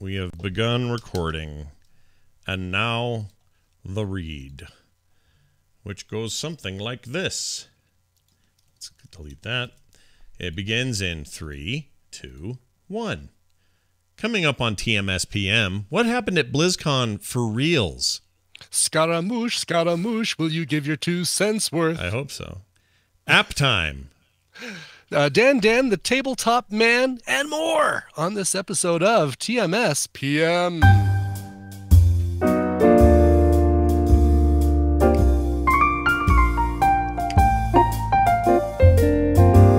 we have begun recording, and now the read, which goes something like this. Let's delete that. It begins in 3, 2, 1. Coming up on TMS PM, what happened at Blizzcon for reals? Scaramouche, Scaramouche, will you give your 2 cents worth? I hope so. App time. Dan, the tabletop man, and more on this episode of TMS PM.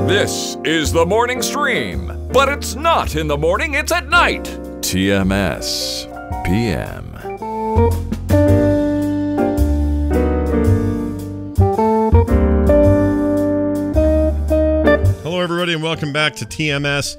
This is the morning stream, but it's not in the morning, it's at night. TMS PM. Hello, everybody, and welcome back to TMS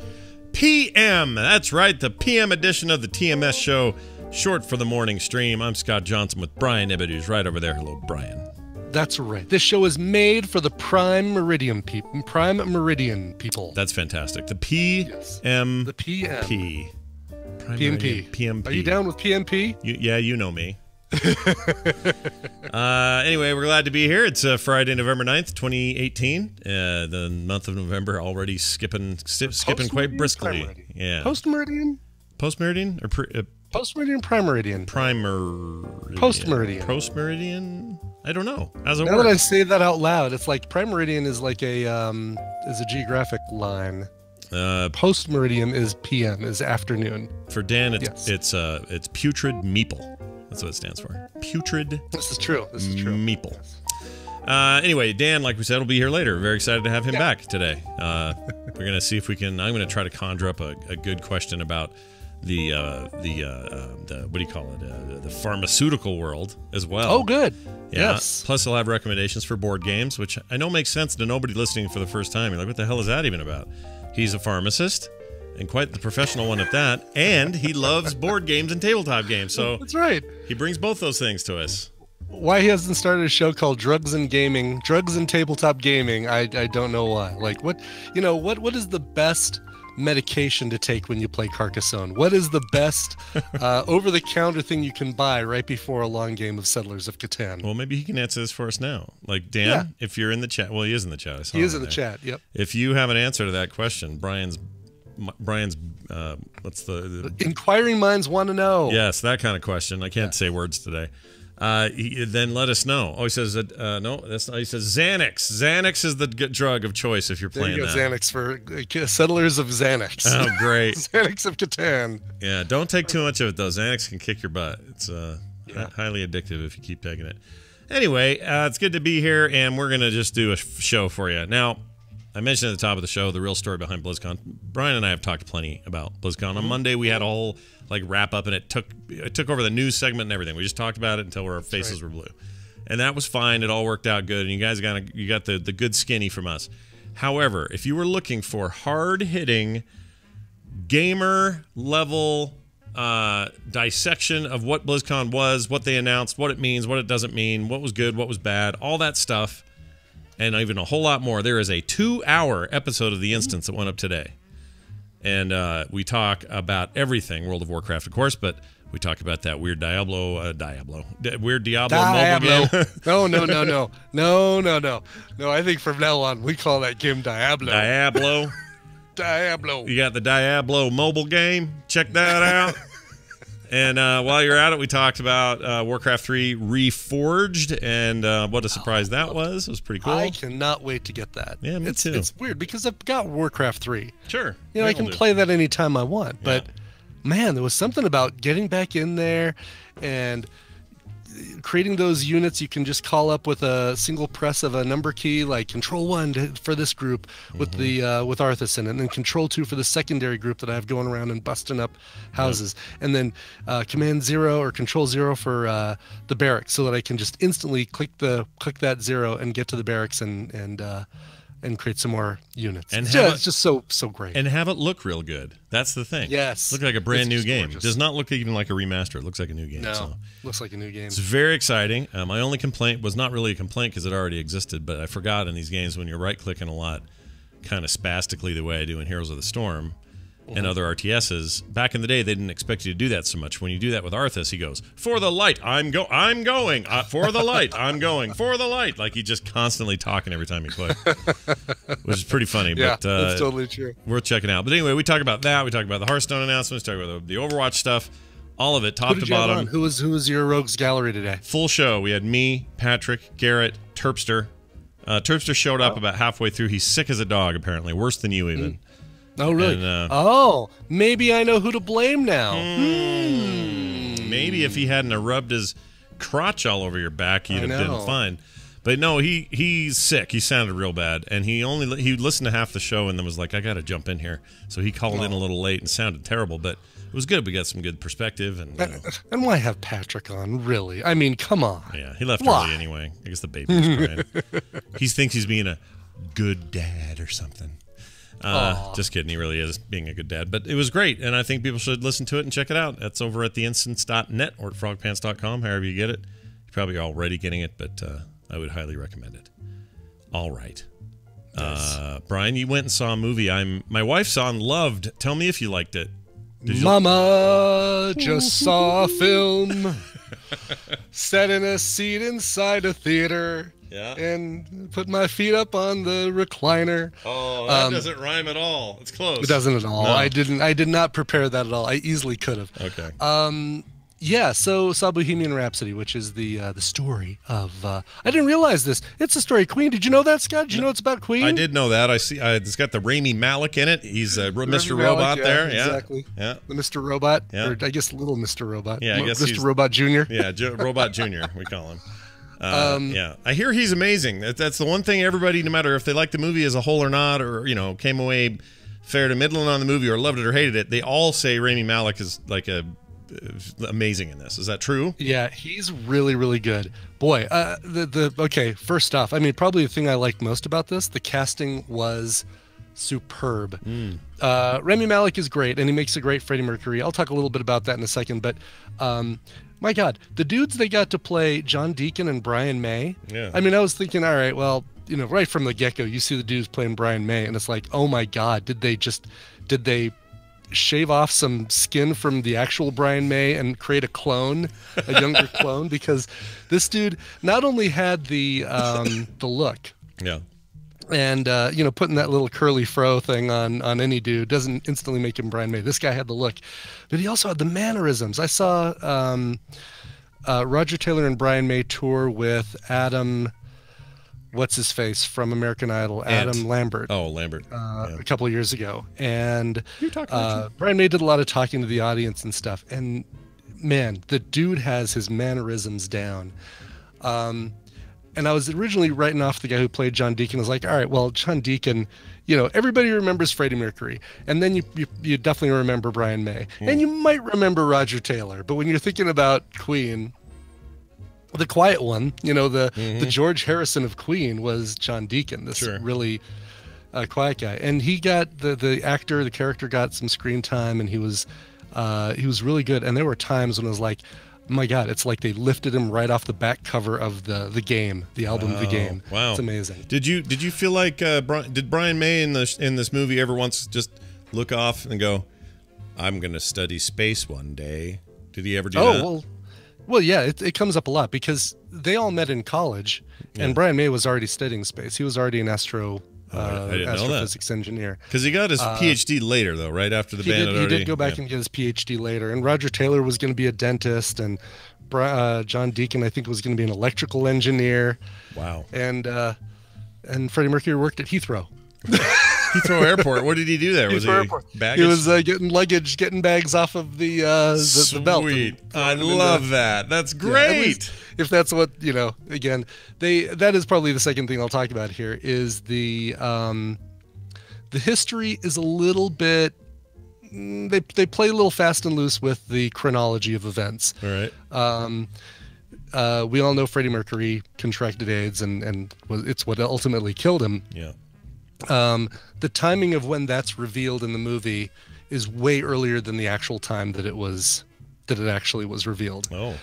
PM. That's right, the PM edition of the TMS show, short for the morning stream. I'm Scott Johnson with Brian Ibbett, who's right over there. Hello, Brian. That's right. This show is made for the Prime Meridian people. That's fantastic. The PM. Yes. The PM. PMP. PMP. Are you down with PMP? Yeah, you know me. Anyway, we're glad to be here. It's Friday, November 9th, 2018. The month of November already skipping quite briskly. Yeah. Post-Meridian? Post-Meridian? Or Post-Meridian, Prime Meridian? Post-Meridian. Post-Meridian? I don't know. How's it now work? that I say that out loud, it's like Prime Meridian is like a geographic line. Post-Meridian is PM, is afternoon. For Dan, it's putrid meeple. That's what it stands for. Putrid. This is true. Meeple. Anyway, Dan, like we said, will be here later. Very excited to have him back today. We're gonna see if we can. I'm gonna try to conjure up a good question about the what do you call it? The pharmaceutical world as well. Oh, good. Yeah. Yes. Plus, I'll have recommendations for board games, which I know makes sense to nobody listening for the first time. You're like, what the hell is that even about? He's a pharmacist, and quite the professional one at that, and he loves board games and tabletop games. So that's right. He brings both those things to us. Why he hasn't started a show called Drugs and Tabletop Gaming, I don't know why. Like, what is the best medication to take when you play Carcassonne? What is the best over-the-counter thing you can buy right before a long game of Settlers of Catan? Well, maybe he can answer this for us now. Like, Dan, if you're in the chat. Well, he is in the chat. He is in the chat, yep. If you have an answer to that question, Brian's what's the inquiring minds want to know. Yes, that kind of question. I can't say words today. Then let us know. Oh, he says that no, that's not. He says Xanax. Xanax is the drug of choice if you're playing that. Xanax for Settlers of Xanax. Oh, great. Xanax of Catan. Yeah, don't take too much of it though. Xanax can kick your butt. It's highly addictive if you keep taking it. Anyway, it's good to be here, and we're gonna just do a show for you now. I mentioned at the top of the show the real story behind Blizzcon. Brian and I have talked plenty about Blizzcon. On Monday, we had a whole wrap up, and it took over the news segment and everything. We just talked about it until our faces were blue, and that was fine. It all worked out good, and you guys got the good skinny from us. However, if you were looking for hard hitting gamer level dissection of what BlizzCon was, what they announced, what it means, what it doesn't mean, what was good, what was bad, all that stuff, and even a whole lot more, there is a 2-hour episode of The Instance that went up today. And we talk about everything, World of Warcraft, of course, but we talk about that weird Diablo mobile game. No. I think from now on, we call that game Diablo. Diablo. You got the Diablo mobile game. Check that out. And while you're at it, we talked about Warcraft 3 Reforged, and what a surprise that was. It was pretty cool. I cannot wait to get that. Yeah, me too. It's weird because I've got Warcraft 3. Sure. I can play that anytime I want. But, man, there was something about getting back in there and creating those units you can just call up with a single press of a number key, like Control-1 for this group with with Artisan, and then Control-2 for the secondary group that I have going around and busting up houses, and then Command-0 or Control-0 for the barracks, so that I can just instantly click that 0 and get to the barracks and create some more units. And it's just so great. And have it look real good. That's the thing. Yes. Look like a brand new game. It does not look even like a remaster. It looks like a new game. No, looks like a new game. It's very exciting. My only complaint was not really a complaint because it already existed, but I forgot in these games when you're right-clicking a lot, kind of spastically the way I do in Heroes of the Storm, and other RTSs, back in the day, they didn't expect you to do that so much. When you do that with Arthas, he goes, for the light, I'm going, for the light, I'm going, for the light. Like, he just constantly talking every time he plays, which is pretty funny. Yeah, but, that's totally true. Worth checking out. But anyway, we talk about that. We talk about the Hearthstone announcements, talk about the Overwatch stuff, all of it, top to bottom. Who was your Rogues Gallery today? Full show. We had me, Patrick, Garrett, Terpster. Terpster showed up about halfway through. He's sick as a dog, apparently. Worse than you, even. Oh, really? And, maybe I know who to blame now. Maybe if he hadn't rubbed his crotch all over your back, you'd have been fine. But no, he's sick. He sounded real bad, and he listened to half the show and then was like, "I got to jump in here." So he called in a little late and sounded terrible, but it was good. We got some good perspective, and and why have Patrick on? Really? I mean, come on. Yeah, he left early anyway. I guess the baby was crying. He thinks he's being a good dad or something. Just kidding. He really is being a good dad. But it was great, and I think people should listen to it and check it out. That's over at theinstance.net or at frogpants.com, however you get it. You're probably already getting it, but I would highly recommend it. All right. Nice. Brian, you went and saw a movie my wife saw and loved. Tell me if you liked it. Mama just saw a film, sat in a seat inside a theater. Yeah. And put my feet up on the recliner. Oh, that doesn't rhyme at all. It's close. It doesn't at all. No. I did not prepare that at all. I easily could have. Okay. Yeah, so saw Bohemian Rhapsody, which is the story of I didn't realize this. It's the story of Queen. Did you know that, Scott? Did you know it's about Queen? I did know that. I see it's got the Rami Malek in it. He's Mr. Robot there. Yeah. Exactly. Yeah. The Mr. Robot. Yeah. Or I guess little Mr. Robot. Yeah, I guess Mr. Robot Jr. Yeah, Robot Jr. we call him. Yeah, I hear he's amazing. That's the one thing everybody, no matter if they like the movie as a whole or not, or came away fair to middling on the movie or loved it or hated it, they all say Rami Malek is like amazing in this. Is that true? Yeah, he's really, really good. Boy, okay, first off, I mean, probably the thing I liked most about this, the casting was superb. Rami Malek is great, and he makes a great Freddie Mercury. I'll talk a little bit about that in a second, but my God, the dudes they got to play John Deacon and Brian May. Yeah. I mean, I was thinking, all right, well, right from the get-go, you see the dudes playing Brian May, and it's like, oh my God, did they shave off some skin from the actual Brian May and create a clone, a younger clone? Because this dude not only had the look. Yeah. And, putting that little curly fro thing on any dude doesn't instantly make him Brian May. This guy had the look. But he also had the mannerisms. I saw Roger Taylor and Brian May tour with Adam, what's-his-face from American Idol, Adam Lambert. Oh, Lambert. A couple of years ago. And Brian May did a lot of talking to the audience and stuff. And, man, the dude has his mannerisms down. And I was originally writing off the guy who played John Deacon. I was like, all right, well, John Deacon, everybody remembers Freddie Mercury. And then you definitely remember Brian May. And you might remember Roger Taylor. But when you're thinking about Queen, the quiet one, the George Harrison of Queen was John Deacon, this really quiet guy. And he got, the character got some screen time, and he was really good. And there were times when I was like, my God, it's like they lifted him right off the back cover of the game, the album The Game. Wow. It's amazing. Did you feel like did Brian May in this movie ever once just look off and go, I'm going to study space one day? Did he ever do that? Well, yeah, it comes up a lot because they all met in college, and Brian May was already studying space. He was already an astrophysics engineer. Because he got his PhD later, though, right after the band He did go back and get his PhD later. And Roger Taylor was going to be a dentist, and John Deacon, I think, was going to be an electrical engineer. Wow. And Freddie Mercury worked at Heathrow. Heathrow Airport. What did he do there? Was he baggage? He was getting bags off of the belt. Sweet. I love that. That's great. Yeah, if that's what, again, that is probably the second thing I'll talk about here is the history is a little bit, they play a little fast and loose with the chronology of events. All right. We all know Freddie Mercury contracted AIDS and it's what ultimately killed him. Yeah. The timing of when that's revealed in the movie is way earlier than the actual time that it actually was revealed. Oh.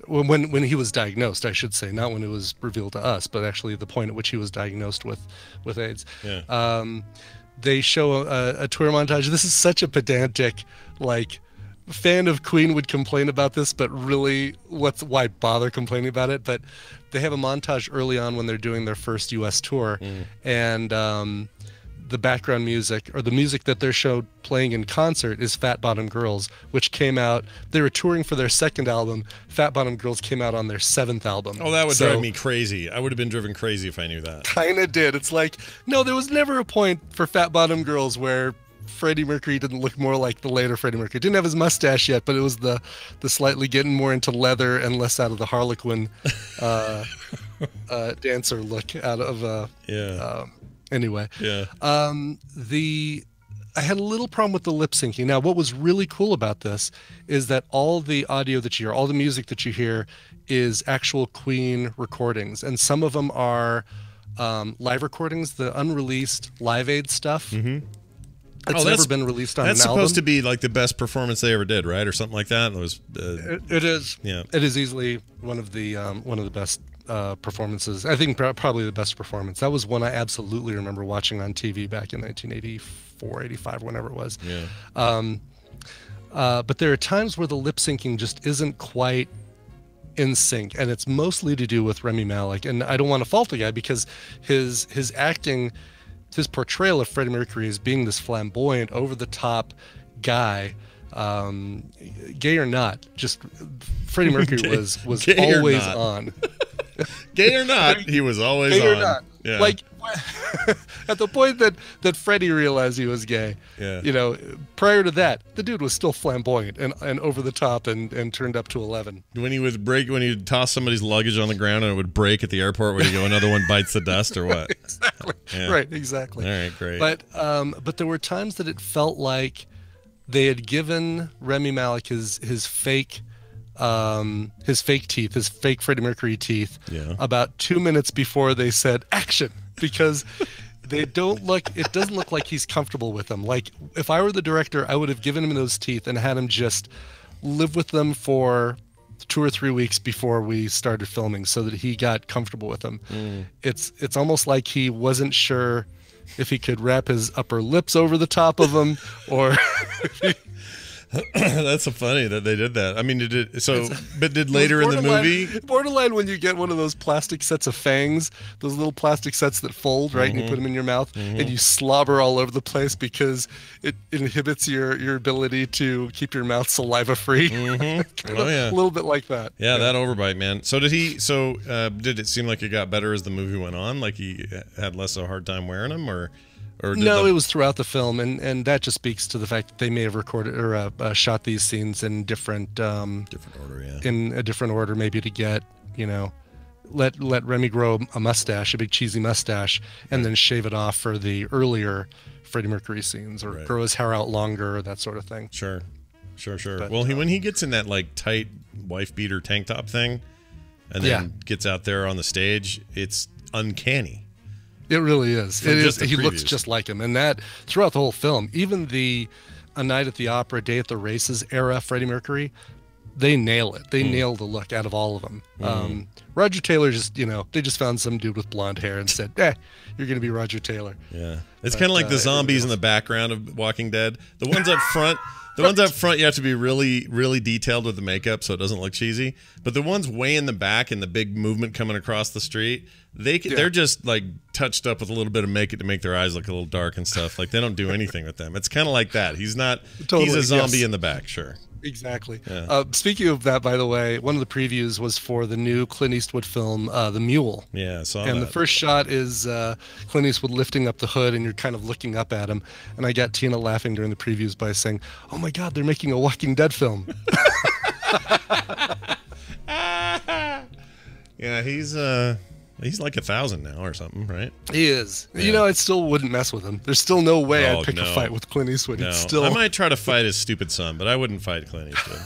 When he was diagnosed, I should say, not when it was revealed to us, but actually the point at which he was diagnosed with AIDS. Yeah. they show a tour montage. This is such a pedantic, like, fan of Queen would complain about this, but really, why bother complaining about it? But they have a montage early on when they're doing their first U.S. tour, and the background music, or the music that they're showed playing in concert, is Fat Bottom Girls, which came out. They were touring for their second album. Fat Bottom Girls came out on their 7th album. Oh, that would drive me crazy. I would have been driven crazy if I knew that. Kind of did. It's like, no, there was never a point for Fat Bottom Girls where Freddie Mercury didn't look more like the later Freddie Mercury. Didn't have his mustache yet, but it was the slightly getting more into leather and less out of the Harlequin dancer look out of anyway. Yeah. I had a little problem with the lip syncing. Now, what was really cool about this is that all the audio that you hear, all the music that you hear, is actual Queen recordings, and some of them are live recordings, the unreleased Live Aid stuff. It's never been released on an album. That's supposed to be like the best performance they ever did, right, or something like that. It was. It is. Yeah. It is easily one of the best performances. I think probably the best performance. That was one I absolutely remember watching on TV back in 1984, 85, whenever it was. Yeah. But there are times where the lip syncing just isn't quite in sync, and it's mostly to do with Rami Malek. And I don't want to fault the guy, because his acting, his portrayal of Freddie Mercury as being this flamboyant, over-the-top guy, gay or not, just Freddie Mercury was always on. Gay or not, he was always on. Gay or not. Yeah. Like, at the point that Freddie realized he was gay, yeah. Prior to that, the dude was still flamboyant and over the top and turned up to 11. When he would toss somebody's luggage on the ground and it would break at the airport, where you go, another one bites the dust, or what? Exactly. Yeah. Right, exactly. All right, great. But there were times that it felt like they had given Rami Malek his fake teeth, his fake Freddie Mercury teeth, about 2 minutes before they said action, because it doesn't look like he's comfortable with them. Like, if I were the director, I would have given him those teeth and had him just live with them for 2 or 3 weeks before we started filming, so that he got comfortable with them. It's almost like he wasn't sure if he could wrap his upper lips over the top of them, or That's so funny that they did that. I mean, did later in the movie? Borderline when you get one of those plastic sets of fangs, those little plastic sets that fold, right? And you put them in your mouth, and you slobber all over the place because it inhibits your ability to keep your mouth saliva free. A little bit like that. Yeah, that overbite, man. So did it seem like it got better as the movie went on? Like he had less of a hard time wearing them, or no, it was throughout the film, and that just speaks to the fact that they may have recorded or shot these scenes in different order, in a different order, maybe to get, let Remy grow a mustache, a big cheesy mustache, and then shave it off for the earlier Freddie Mercury scenes, or grow his hair out longer, or that sort of thing. Sure. But, well, when he gets in that like tight wife beater tank top thing, and then gets out there on the stage, it's uncanny. It really is. He looks just like him, and that throughout the whole film, even the A Night at the Opera, Day at the Races era Freddie Mercury, they nail it. They nail the look out of all of them. Roger Taylor they just found some dude with blonde hair and said, you're going to be Roger Taylor. Yeah. It's kind of like the zombies in the background of Walking Dead. The ones up front, you have to be really, really detailed with the makeup so it doesn't look cheesy. But the ones way in the back and the big movement coming across the street, they're just like touched up with a little bit of makeup to make their eyes look a little dark and stuff. Like, they don't do anything with them. It's kind of like that. He's a zombie in the back, sure. Exactly. Yeah. Speaking of that, by the way, one of the previews was for the new Clint Eastwood film, The Mule. Yeah, I saw And that. the first shot is Clint Eastwood lifting up the hood, and you're kind of looking up at him. And I got Tina laughing during the previews by saying, "Oh my God, they're making a Walking Dead film." Yeah, he's like 1,000 now or something, right? He is. Yeah. I still wouldn't mess with him. There's still no way I'd pick a fight with Clint Eastwood. No. I might try to fight his stupid son, but I wouldn't fight Clint Eastwood.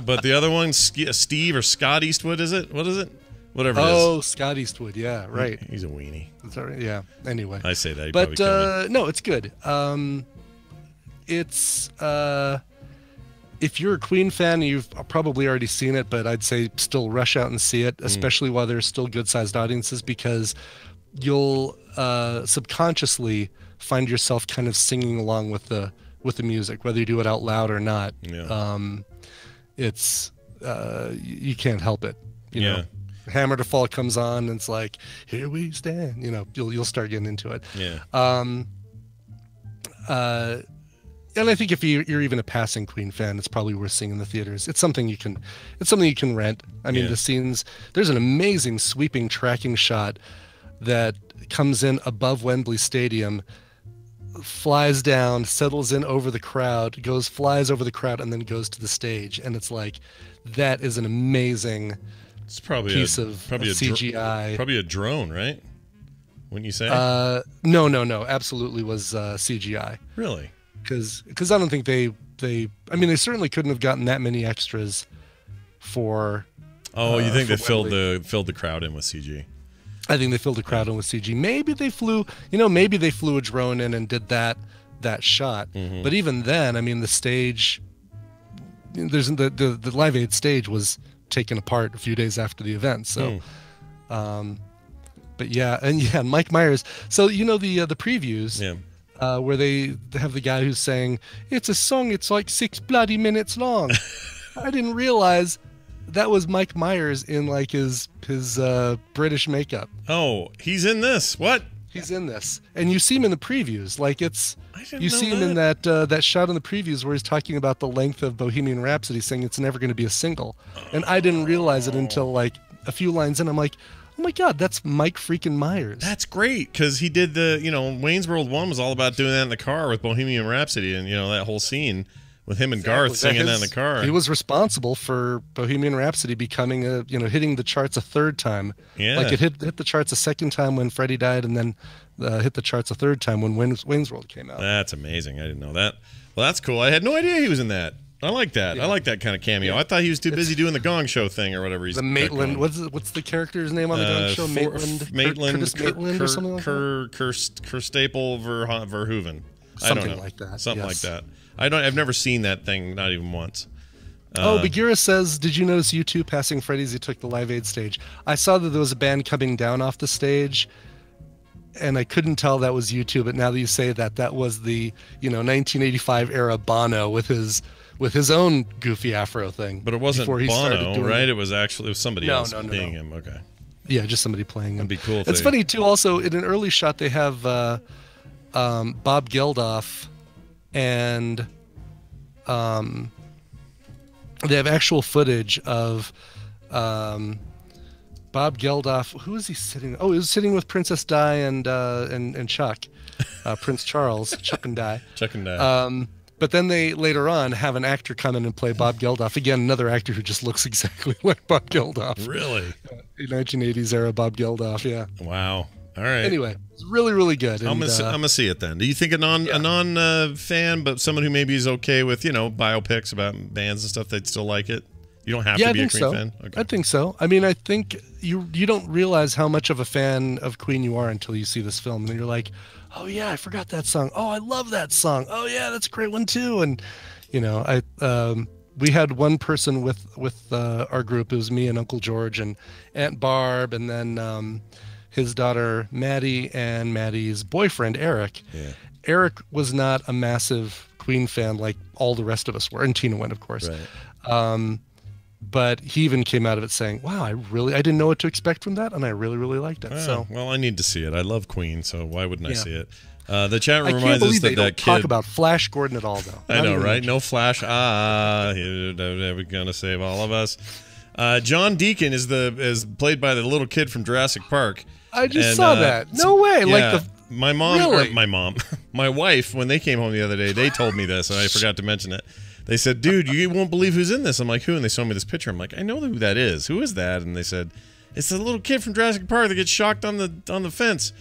but the other one, Steve or Scott Eastwood, is it? What is it? Whatever it is. Oh, Scott Eastwood. Yeah, right. He's a weenie. Is that right? Yeah. Anyway. I say that. He'd but probably kill me. No, it's good. It's if you're a Queen fan, you've probably already seen it, but I'd say still rush out and see it, especially while there's still good-sized audiences, because you'll subconsciously find yourself kind of singing along with the music, whether you do it out loud or not. Yeah. It's you can't help it. You know, Hammer to Fall comes on, and it's like, here we stand. You know, you'll start getting into it. Yeah. And I think if you're even a passing Queen fan, it's probably worth seeing in the theaters. It's something you can rent. I mean, the scenes. There's an amazing sweeping tracking shot that comes in above Wembley Stadium, flies down, settles in over the crowd, flies over the crowd, and then goes to the stage. And it's like, that is an amazing piece of CGI. Probably a drone, right? Wouldn't you say? No. Absolutely was CGI. Really? Because I don't think they certainly couldn't have gotten that many extras for. Oh, you think they filled the crowd in with CG? I think they filled the crowd in with CG. Maybe they flew a drone in and did that shot. Mm-hmm. But even then, I mean, the stage, the Live Aid stage was taken apart a few days after the event. So, but yeah, Mike Myers. So the previews. Yeah. Where they have the guy who's saying, it's a song, it's like 6 bloody minutes long. I didn't realize that was Mike Myers in like his British makeup. Oh, he's in this. What? He's in this. And you see him in the previews. Like you see him in that shot in the previews where he's talking about the length of Bohemian Rhapsody, saying it's never going to be a single. And I didn't realize it until like a few lines in. I'm like, oh my God, that's Mike freaking Myers. That's great, because he did Wayne's World 1 was all about doing that in the car with Bohemian Rhapsody, and that whole scene with him and Garth singing that in the car. He was responsible for Bohemian Rhapsody becoming hitting the charts a third time. Yeah. Like it hit the charts a second time when Freddie died, and then hit the charts a third time when Wayne's World came out. That's amazing. I didn't know that. Well, that's cool. I had no idea he was in that. I like that. Yeah. I like that kind of cameo. Yeah. I thought he was too busy doing the Gong Show thing or whatever. He's the Maitland. What's the character's name on the Gong Show? Maitland, Curtis Maitland, or something like that. Staple Verhoeven. Something like that. Something like that. I've never seen that thing, not even once. Bagheera says, did you notice U2 passing Freddy's? He took the Live Aid stage. I saw that there was a band coming down off the stage, and I couldn't tell that was U2. But now that you say that was the 1985 era Bono with his own goofy afro thing. But it wasn't Bono, right? It was somebody else being him. Okay. Yeah, just somebody playing him. That'd be cool. It's funny too. Also, in an early shot, they have Bob Geldof, and they have actual footage of Bob Geldof. Who is he sitting? Oh, he was sitting with Princess Di and Chuck, Prince Charles, Chuck and Di. But then they later on have an actor come in and play Bob Geldof. Again, another actor who just looks exactly like Bob Geldof. Really? 1980s era Bob Geldof, yeah. Wow. All right. Anyway, it's really, really good. I'm gonna see it then. Do you think a non fan, but someone who maybe is okay with biopics about bands and stuff, they'd still like it? You don't have to be a Queen fan. Okay. I think so. I mean, I think you don't realize how much of a fan of Queen you are until you see this film, and then you're like, oh yeah, I forgot that song. Oh, I love that song. Oh yeah, that's a great one too. And we had one person with our group. It was me and Uncle George and Aunt Barb, and then his daughter Maddie and Maddie's boyfriend Eric. Yeah. Eric was not a massive Queen fan like all the rest of us were, and Tina went, of course. Right. But he even came out of it saying, wow, I didn't know what to expect from that, and I really, really liked it. Well, I need to see it. I love Queen, so why wouldn't I see it? The chat room reminds us that I can't believe they don't talk about Flash Gordon at all, though. I know, right? No Flash. We're gonna save all of us. John Deacon is played by the little kid from Jurassic Park. I just saw that. No way. Yeah, my mom, my wife, when they came home the other day, they told me this, and I forgot to mention it. They said, dude, you won't believe who's in this. I'm like, who? And they showed me this picture. I'm like, I know who that is. Who is that? And they said, it's the little kid from Jurassic Park that gets shocked on the fence.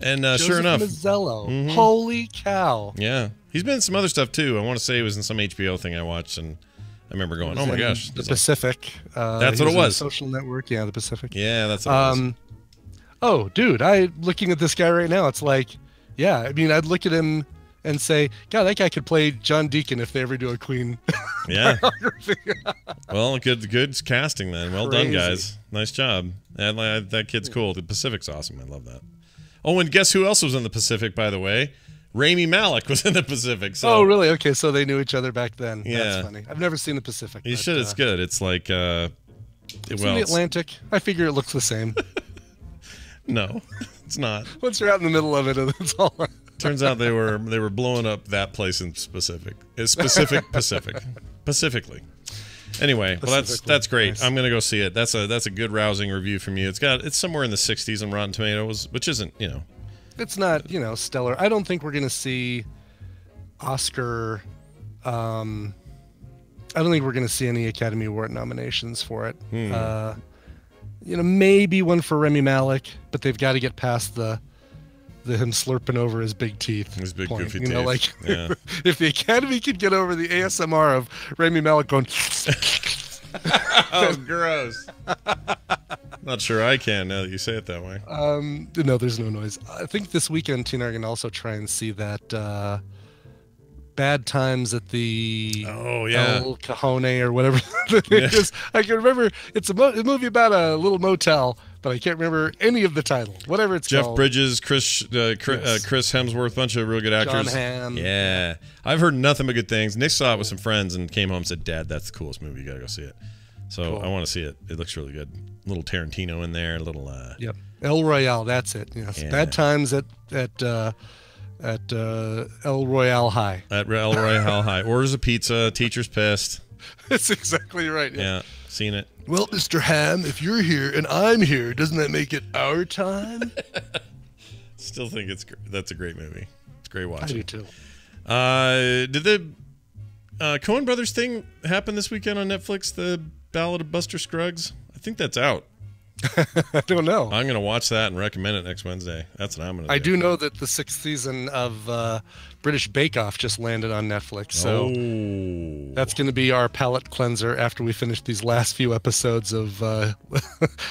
And sure enough. Mazzello. Mm-hmm. Holy cow. Yeah. He's been in some other stuff, too. I want to say he was in some HBO thing I watched, and I remember going, oh, my gosh. The Pacific. That's what it was. Social Network. Yeah, the Pacific. Yeah, that's what it was. Oh, dude, looking at this guy right now, it's like, yeah, I mean, I'd look at him and say, God, that guy could play John Deacon if they ever do a Queen biography. Well, good casting then. Well done, guys. Nice job. That kid's cool. The Pacific's awesome. I love that. Oh, and guess who else was in the Pacific, by the way? Rami Malek was in the Pacific. So. Oh, really? Okay, so they knew each other back then. Yeah. That's funny. I've never seen the Pacific. You should. It's good. It's like it's in the Atlantic. I figure it looks the same. No, it's not. Once you're out in the middle of it, it's all. Turns out they were blowing up that place in Pacifically. Anyway, well that's great. Nice. I'm gonna go see it. That's a good rousing review from you. It's somewhere in the 60s on Rotten Tomatoes, which isn't It's not stellar. I don't think we're gonna see Oscar. I don't think we're gonna see any Academy Award nominations for it. Maybe one for Rami Malek, but they've got to get past the him slurping over his big teeth. His big point. goofy teeth. Yeah. If the Academy could get over the ASMR of Rami Malek going, oh, gross. Not sure I can now that you say it that way. No, there's no noise. I think this weekend Tina are gonna also try and see that Bad Times at the El Cajon or whatever the thing is. I can remember it's a movie about a little motel, but I can't remember any of the title. Whatever it's Jeff called. Bridges, Chris Hemsworth, bunch of real good actors. John Hamm. Yeah, I've heard nothing but good things. Nick saw it with some friends and came home and said, "Dad, that's the coolest movie. You gotta go see it." So cool. I want to see it. It looks really good. A little Tarantino in there. A little. Yep. El Royale. That's it. Yes. Yeah. Bad Times at El Royale High. At El Royale High. Orders a pizza. Teacher's pissed. That's exactly right. Yeah. Seen it. Well, Mr. Ham, if you're here and I'm here, doesn't that make it our time? Still think that's a great movie. It's great watching. I do too. Did the Coen Brothers thing happen this weekend on Netflix? The Ballad of Buster Scruggs? I think that's out. I don't know. I'm going to watch that and recommend it next Wednesday. That's what I'm going to do. I do know that the 6th season of British Bake Off just landed on Netflix. So that's going to be our palate cleanser after we finish these last few episodes of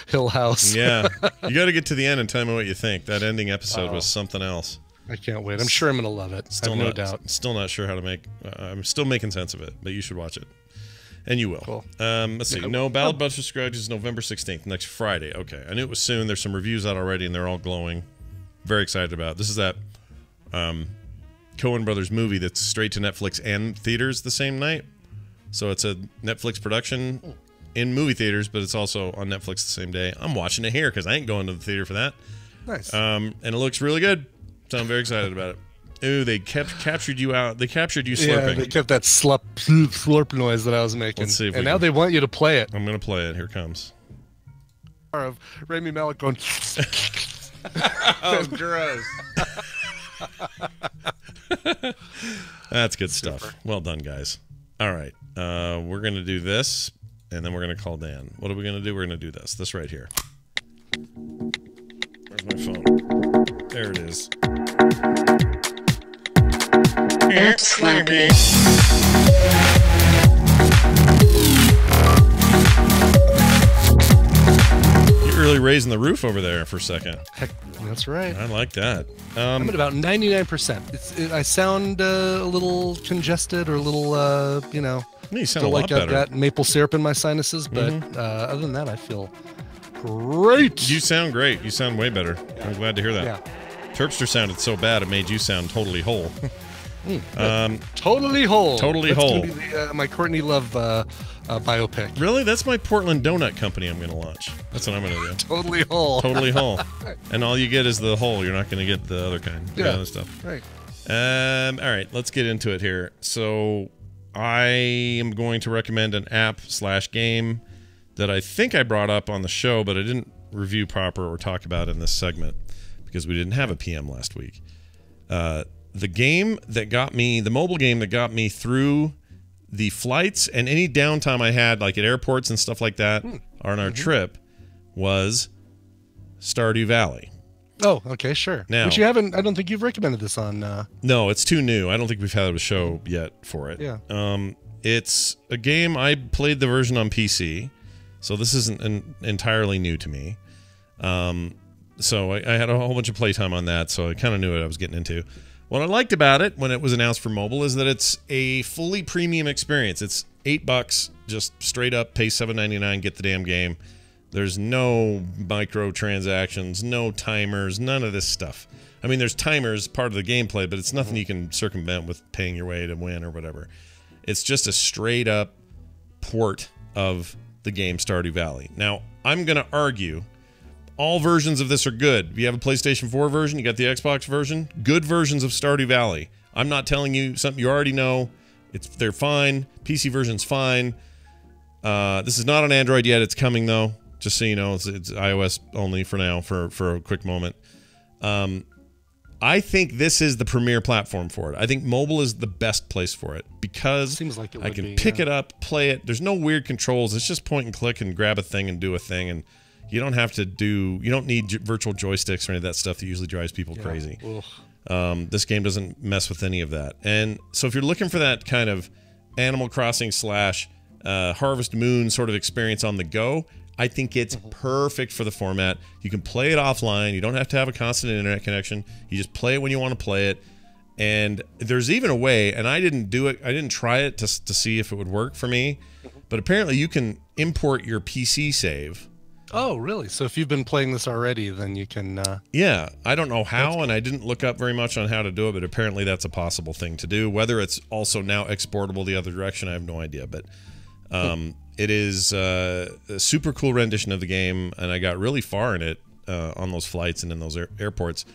Hill House. Yeah. You got to get to the end and tell me what you think. That ending episode was something else. I can't wait. I'm sure I'm going to love it. I have no doubt. Still not sure how to make... I'm still making sense of it, but you should watch it. And you will. Cool. Let's see. No, Ballad of Buster Scruggs is November 16th, next Friday. Okay. I knew it was soon. There's some reviews out already, and they're all glowing. Very excited about it. This is that Coen Brothers movie that's straight to Netflix and theaters the same night. So it's a Netflix production in movie theaters, but it's also on Netflix the same day. I'm watching it here because I ain't going to the theater for that. Nice. And it looks really good. So I'm very excited about it. Ooh, they captured you out. They captured you slurping. Yeah, they kept that slurp noise that I was making. Let's see if now they want you to play it. I'm going to play it. Here it comes. Of Rami Malek going... Oh, gross. That's good stuff. Well done, guys. All right. We're going to do this, and then we're going to call Dan. What are we going to do? We're going to do this. This right here. Where's my phone? There it is. It's Slurpee. You're really raising the roof over there for a second. Heck, that's right. I like that. I'm at about 99%. I sound a little congested or a little, You sound a lot better. I've got maple syrup in my sinuses, but other than that, I feel great. You sound great. You sound way better. I'm glad to hear that. Yeah. Terpster sounded so bad it made you sound totally whole. Totally whole. Totally That's whole. Gonna be my Courtney Love biopic. Really? That's my Portland donut company I'm going to launch. That's what I'm going to do. Totally whole. Totally whole. And all you get is the whole. You're not going to get the other kind. Yeah. The other stuff. Right. All right. Let's get into it here. So I am going to recommend an app/game that I think I brought up on the show, but I didn't review proper or talk about in this segment because we didn't have a PM last week. The game that got me, the mobile game that got me through the flights and any downtime I had, like at airports and stuff like that, on our trip, was Stardew Valley. Oh, okay, sure. Now, which you haven't, I don't think you've recommended this on. No, it's too new. I don't think we've had a show yet for it. Yeah. It's a game, I played the version on PC, so this isn't entirely new to me. So I had a whole bunch of playtime on that, so I kind of knew what I was getting into. What I liked about it when it was announced for mobile is that it's a fully premium experience. It's $8, just straight up, pay $7.99, get the damn game. There's no microtransactions, no timers, none of this stuff. I mean, there's timers, part of the gameplay, but it's nothing you can circumvent with paying your way to win or whatever. It's just a straight up port of the game Stardew Valley. Now, I'm going to argue all versions of this are good. If you have a PlayStation 4 version, you got the Xbox version, good versions of Stardew Valley. I'm not telling you something you already know. They're fine. PC version's fine. This is not on Android yet. It's coming, though. Just so you know, it's iOS only for now, for a quick moment. I think this is the premier platform for it. I think mobile is the best place for it because Seems like it I would can be, pick yeah. it up, play it. There's no weird controls. It's just point and click and grab a thing and do a thing. And you don't have to do, you don't need virtual joysticks or any of that stuff that usually drives people crazy. This game doesn't mess with any of that. And so if you're looking for that kind of Animal Crossing / Harvest Moon sort of experience on the go, I think it's perfect for the format. You can play it offline. You don't have to have a constant internet connection. You just play it when you want to play it. And there's even a way, and I didn't do it, I didn't try it to see if it would work for me, but apparently you can import your PC save. Oh, really? So if you've been playing this already, then you can... Yeah, I don't know how, and I didn't look up very much on how to do it, but apparently that's a possible thing to do. Whether it's also now exportable the other direction, I have no idea, but... it is a super cool rendition of the game, and I got really far in it on those flights and in those airports.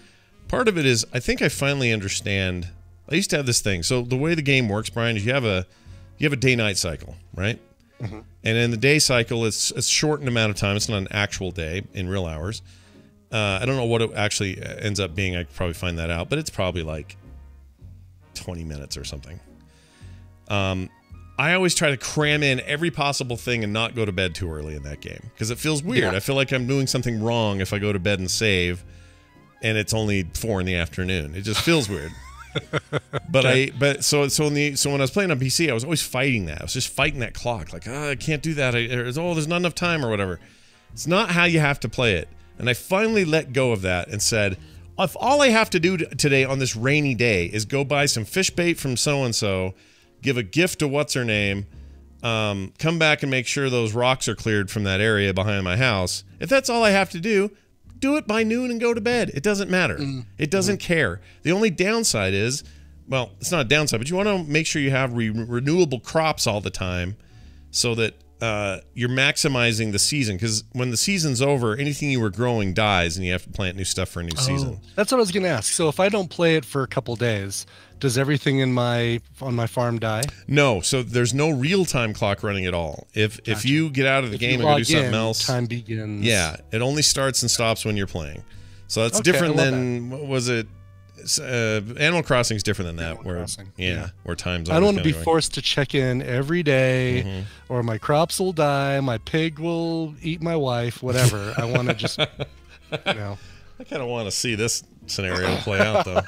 Part of it is, I think I finally understand. I used to have this thing. So the way the game works, Brian, is you have a day-night cycle, right? And in the day cycle, it's a shortened amount of time. It's not an actual day in real hours. I don't know what it actually ends up being. I could probably find that out, but it's probably like 20 minutes or something. I always try to cram in every possible thing and not go to bed too early in that game because it feels weird. Yeah. I feel like I'm doing something wrong if I go to bed and save and it's only 4 in the afternoon. It just feels weird. But so when I was playing on PC, I was always fighting that. I was just fighting that clock. Like, I can't do that. There's not enough time or whatever. It's not how you have to play it. And I finally let go of that and said, if all I have to do today on this rainy day is go buy some fish bait from so-and-so, give a gift to what's-her-name, come back and make sure those rocks are cleared from that area behind my house. If that's all I have to do it by noon and go to bed. It doesn't matter. It doesn't care. The only downside is, well, it's not a downside, but you want to make sure you have renewable crops all the time so that you're maximizing the season. Because when the season's over, anything you were growing dies and you have to plant new stuff for a new season. That's what I was going to ask. So if I don't play it for a couple days, does everything on my farm die? No, so there's no real-time clock running at all. If you get out of the game and go do something else, time begins. Yeah, it only starts and stops when you're playing. So that's different than what was it? Animal Crossing is different than that. Where time's. I don't want to be forced to check in every day, or my crops will die, my pig will eat my wife, whatever. I want to just, I kind of want to see this scenario play out though.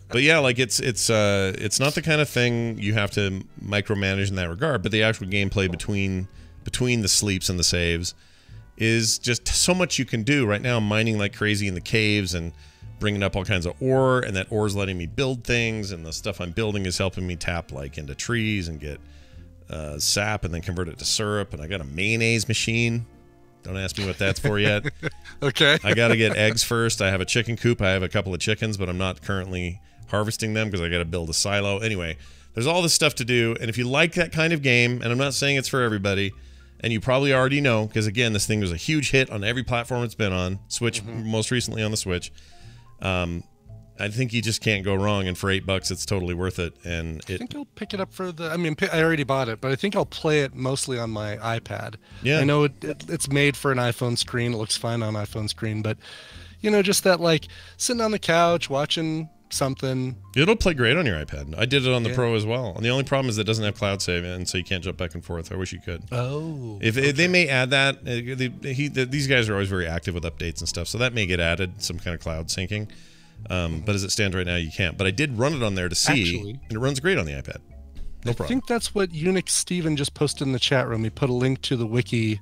But yeah, like it's not the kind of thing you have to micromanage in that regard, but the actual gameplay between the sleeps and the saves is just so much you can do. Right now I'm mining like crazy in the caves and bringing up all kinds of ore, and that ore is letting me build things, and the stuff I'm building is helping me tap like into trees and get sap and then convert it to syrup. And I got a mayonnaise machine. Don't ask me what that's for yet. Okay. I got to get eggs first. I have a chicken coop. I have a couple of chickens, but I'm not currently harvesting them because I got to build a silo. Anyway, there's all this stuff to do. And if you like that kind of game, and I'm not saying it's for everybody, and you probably already know, because again, this thing was a huge hit on every platform it's been on, Switch, most recently on the Switch. I think you just can't go wrong, and for $8 it's totally worth it. And I think I'll pick it up for I already bought it, but I think I'll play it mostly on my iPad. Yeah. I know it's made for an iPhone screen. It looks fine on iPhone screen, but just that like sitting on the couch watching something. It'll play great on your iPad. I did it on the Pro as well. And the only problem is it doesn't have cloud save, and so you can't jump back and forth. I wish you could. Oh. If they may add that. These guys are always very active with updates and stuff, so that may get added, some kind of cloud syncing. But as it stands right now, you can't. But I did run it on there to see, and it runs great on the iPad. No problem. I think that's what Unix Steven just posted in the chat room. He put a link to the wiki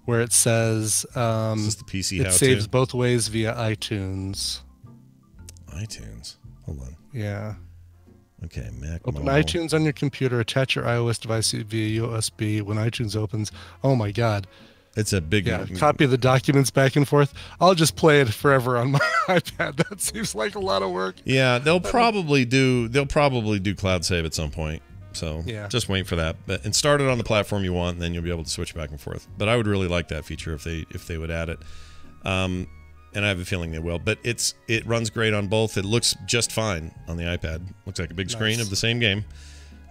where it says is this the PC it how-to? saves both ways via iTunes. iTunes. Hold on. Yeah. Okay, Mac. Open mobile. iTunes on your computer. Attach your iOS device via USB. When iTunes opens, oh my God, It's a big copy the documents back and forth. I'll just play it forever on my iPad. That seems like a lot of work. Yeah, they'll probably do cloud save at some point. So just wait for that. And start it on the platform you want, and then you'll be able to switch back and forth. But I would really like that feature if they would add it. And I have a feeling they will. But it runs great on both. It looks just fine on the iPad. Looks like a big screen of the same game.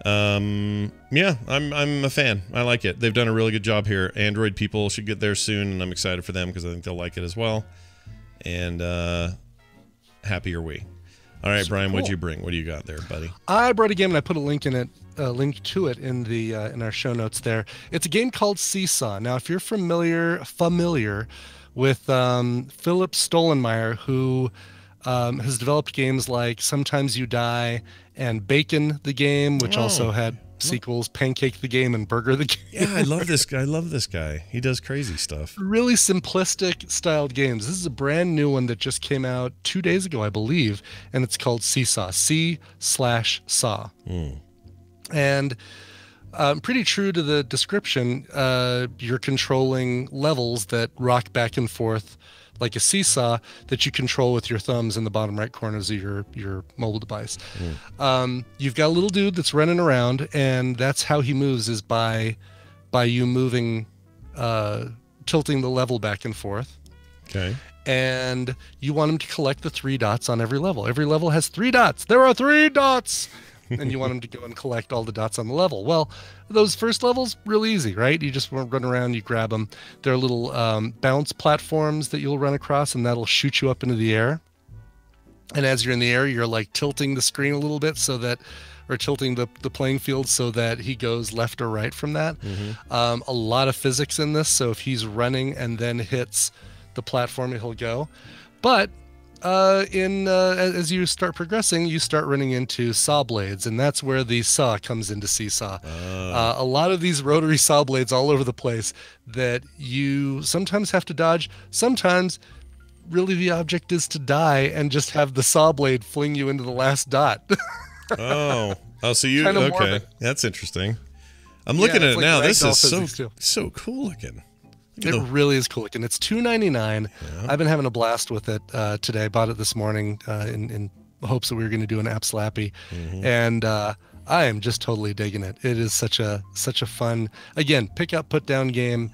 Yeah, I'm a fan. I like it. They've done a really good job here. Android people should get there soon, and I'm excited for them because I think they'll like it as well. And happy are we. All right, Brian, what'd you bring? What do you got there, buddy? I brought a game and I put a link in it, to it in the in our show notes there. It's a game called Seesaw. Now, if you're familiar with Philip Stollenmeyer, who has developed games like Sometimes You Die and Bacon the Game, which also had sequels, Pancake the Game and Burger the Game. Yeah, I love this guy. I love this guy. He does crazy stuff. Really simplistic styled games. This is a brand new one that just came out 2 days ago, I believe, and it's called Seesaw. C/Saw. And pretty true to the description, you're controlling levels that rock back and forth like a seesaw that you control with your thumbs in the bottom right corners of your mobile device. You've got a little dude that's running around, and that's how he moves, is by you moving, tilting the level back and forth. Okay. And you want him to collect the 3 dots on every level. Every level has 3 dots. There are 3 dots! And you want him to go and collect all the dots on the level. Well, those first levels, real easy, right? You just run around, you grab them. There are little bounce platforms that you'll run across, and that'll shoot you up into the air. And as you're in the air, you're like tilting the screen a little bit or tilting the playing field so that he goes left or right from that. A lot of physics in this, so if he's running and then hits the platform, he'll go. But as you start progressing, you start running into saw blades, and that's where the saw comes into Seesaw. A lot of these rotary saw blades all over the place that you sometimes have to dodge. Sometimes really the object is to die and just have the saw blade fling you into the last dot. So you Kinda okay? morbid. That's interesting. I'm looking at it like now. This ragdoll is so cool looking. It really is cool looking. It's $2.99. I've been having a blast with it today. I bought it this morning in hopes that we were going to do an app slappy, and I am just totally digging it. It is such a fun, again, pick up, put down game.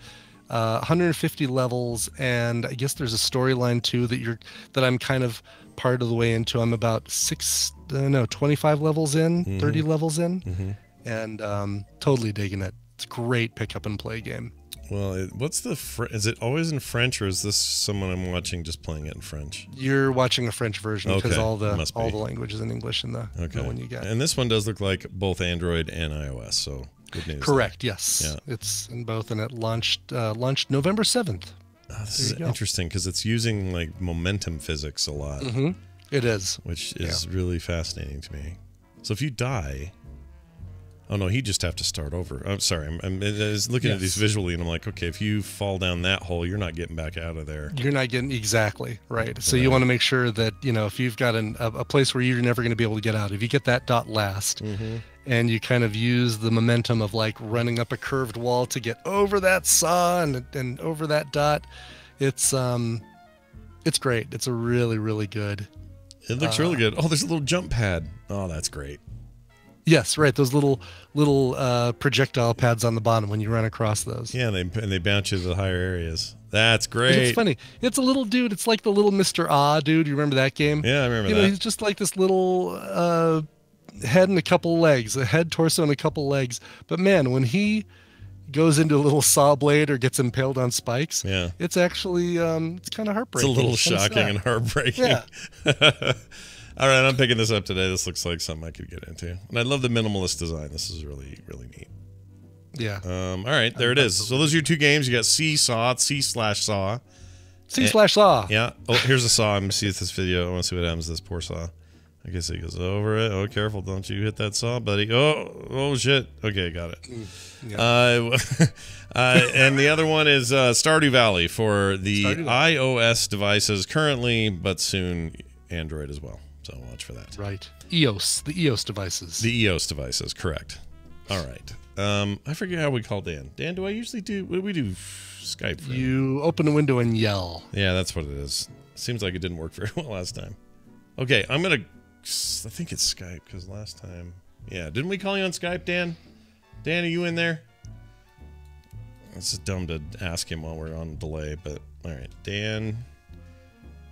150 levels, and I guess there's a storyline too that I'm kind of part of the way into. I'm about 25 levels in, 30 levels in, and totally digging it. It's a great pick up and play game. Well, is it always in French, or is this someone I'm watching just playing it in French? You're watching a French version because all the language is in English in the one you get. And this one does look like both Android and iOS, so good news. Correct. Yes. Yeah. It's in both, and it launched November 7th. This is interesting because it's using like momentum physics a lot. It is, which is really fascinating to me. So if you die. Oh, no, he'd just have to start over. I'm sorry. I was looking at these visually, and I'm like, okay, if you fall down that hole, you're not getting back out of there. You're not getting, exactly, right. So you want to make sure that, if you've got a place where you're never going to be able to get out, if you get that dot last, and you kind of use the momentum of, like, running up a curved wall to get over that saw and over that dot, it's great. It's a really, really good. It looks really good. Oh, there's a little jump pad. Oh, that's great. Yes, right. Those little projectile pads on the bottom when you run across those. Yeah, they bounce you to the higher areas. That's great. And it's funny. It's a little dude. It's like the little Mr. Ah dude. You remember that game? Yeah, I remember that. He's just like this little head and a couple legs, a head, torso, and a couple legs. But man, when he goes into a little saw blade or gets impaled on spikes, it's actually it's kind of heartbreaking. It's a little shocking and heartbreaking. Yeah. All right, I'm picking this up today. This looks like something I could get into. And I love the minimalist design. This is really, really neat. Yeah. All right, there it is. So those are your 2 games. You got C/Saw, C/Saw. C/Saw. Yeah. Oh, here's a saw. I'm going to see this video. I want to see what happens to this poor saw. I guess he goes over it. Oh, careful. Don't you hit that saw, buddy. Oh, shit. Okay, got it. And the other one is Stardew Valley for the iOS devices currently, but soon Android as well. So watch for that. Right. the EOS devices. The EOS devices, correct. All right. I forget how we call Dan. Dan, do I usually do? What do we do? Skype. For you open a window and yell. Yeah, that's what it is. Seems like it didn't work very well last time. Okay, I'm gonna. I think it's Skype because last time. Yeah, didn't we call you on Skype, Dan? Dan, are you in there? It's dumb to ask him while we're on delay, but all right, Dan,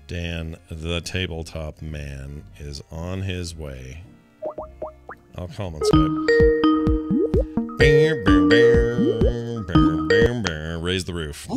the tabletop man, is on his way. I'll call him on Skype. Raise the roof.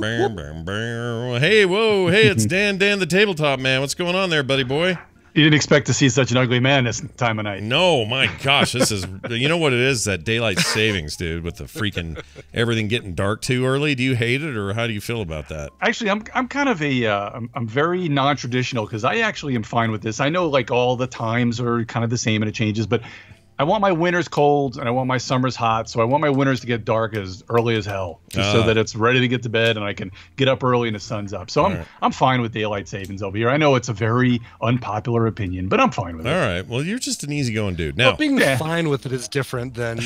Hey, whoa, hey, it's Dan, the tabletop man. What's going on there, buddy boy? You didn't expect to see such an ugly man this time of night. No, my gosh, this is, you know what it is? That daylight savings, dude, with the freaking everything getting dark too early. Do you hate it, or how do you feel about that? Actually, I'm kind of I'm very non-traditional because I actually am fine with this. I know like all the times are kind of the same and it changes, but I want my winters cold and I want my summers hot. So I want my winters to get dark as early as hell, just so that it's ready to get to bed and I can get up early and the sun's up. So I'm fine with daylight savings over here. I know it's a very unpopular opinion, but I'm fine with it. All right. Well, you're just an easygoing dude. Now, being fine with it is different than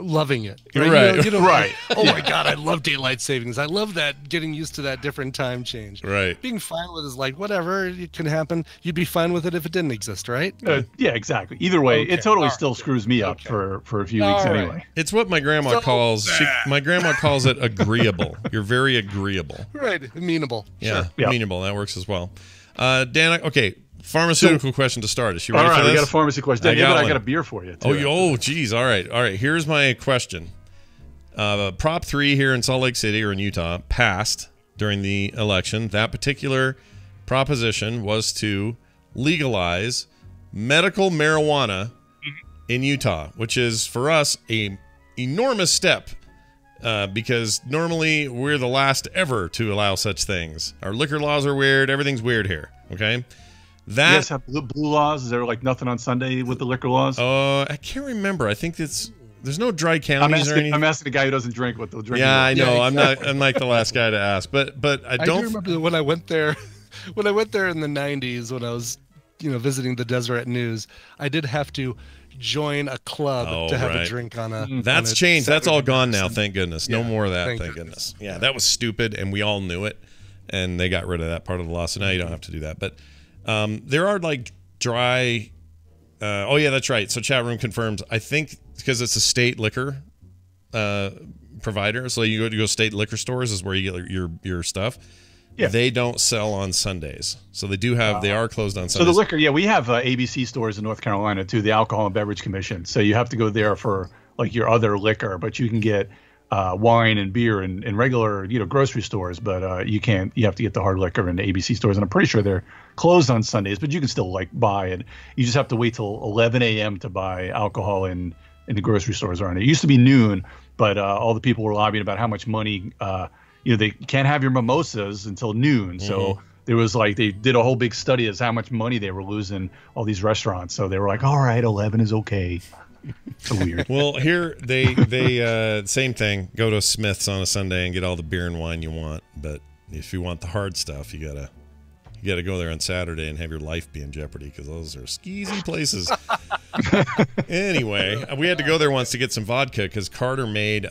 loving it. Right. You know, right. Oh my God, I love daylight savings. I love that, getting used to that different time change. Right. Being fine with it is like, whatever, it can happen. You'd be fine with it if it didn't exist, right? Yeah, exactly. Either way, it totally still screws me up for a few weeks anyway. It's what my grandma calls, my grandma calls it agreeable. You're very agreeable. Right. Amenable. Yeah, sure. amenable. That works as well. Dan, okay. Pharmaceutical question to start. Is she ready for this? We got a pharmacy question. I got a beer for you, too. Oh, geez. All right. Here's my question. Prop 3 here in Salt Lake City, or in Utah, passed during the election. That particular proposition was to legalize medical marijuana in Utah, which is, for us, a enormous step. Because normally we're the last ever to allow such things. Our liquor laws are weird. Everything's weird here. Okay? You guys have blue laws? Is there like nothing on Sunday with the liquor laws? I can't remember. I think there's no dry counties or anything. I'm asking a guy who doesn't drink what they'll drink. Yeah, I know. Yeah, exactly. I'm like the last guy to ask. But I don't. I do remember when I went there, in the 90s, when I was visiting the Deseret News, I did have to join a club to have a drink on a. That's changed. That's all gone now. Thank goodness. No more of that. Thank goodness. Yeah, that was stupid, and we all knew it, and they got rid of that part of the law. So now you don't have to do that. But there are like dry. Oh yeah, that's right. So chat room confirms. I think because it's a state liquor provider, so you go state liquor stores is where you get your stuff. Yeah. They don't sell on Sundays, so they do have. They are closed on Sundays. So the liquor, we have ABC stores in North Carolina too, the Alcohol and Beverage Commission. So you have to go there for like your other liquor, but you can get wine and beer in regular grocery stores, but you can't. You have to get the hard liquor in the ABC stores, and I'm pretty sure they're closed on Sundays, but you can still like buy it. You just have to wait till 11 a.m. to buy alcohol in the grocery stores around. It used to be noon, but all the people were lobbying about how much money. They can't have your mimosas until noon. So there was like, they did a whole big study as how much money they were losing, all these restaurants. So they were like, all right, 11 is okay. So weird. Well, here they same thing. Go to Smith's on a Sunday and get all the beer and wine you want. But if you want the hard stuff, you gotta go there on Saturday and have your life be in jeopardy, because those are skeezy places. Anyway, we had to go there once to get some vodka because Carter made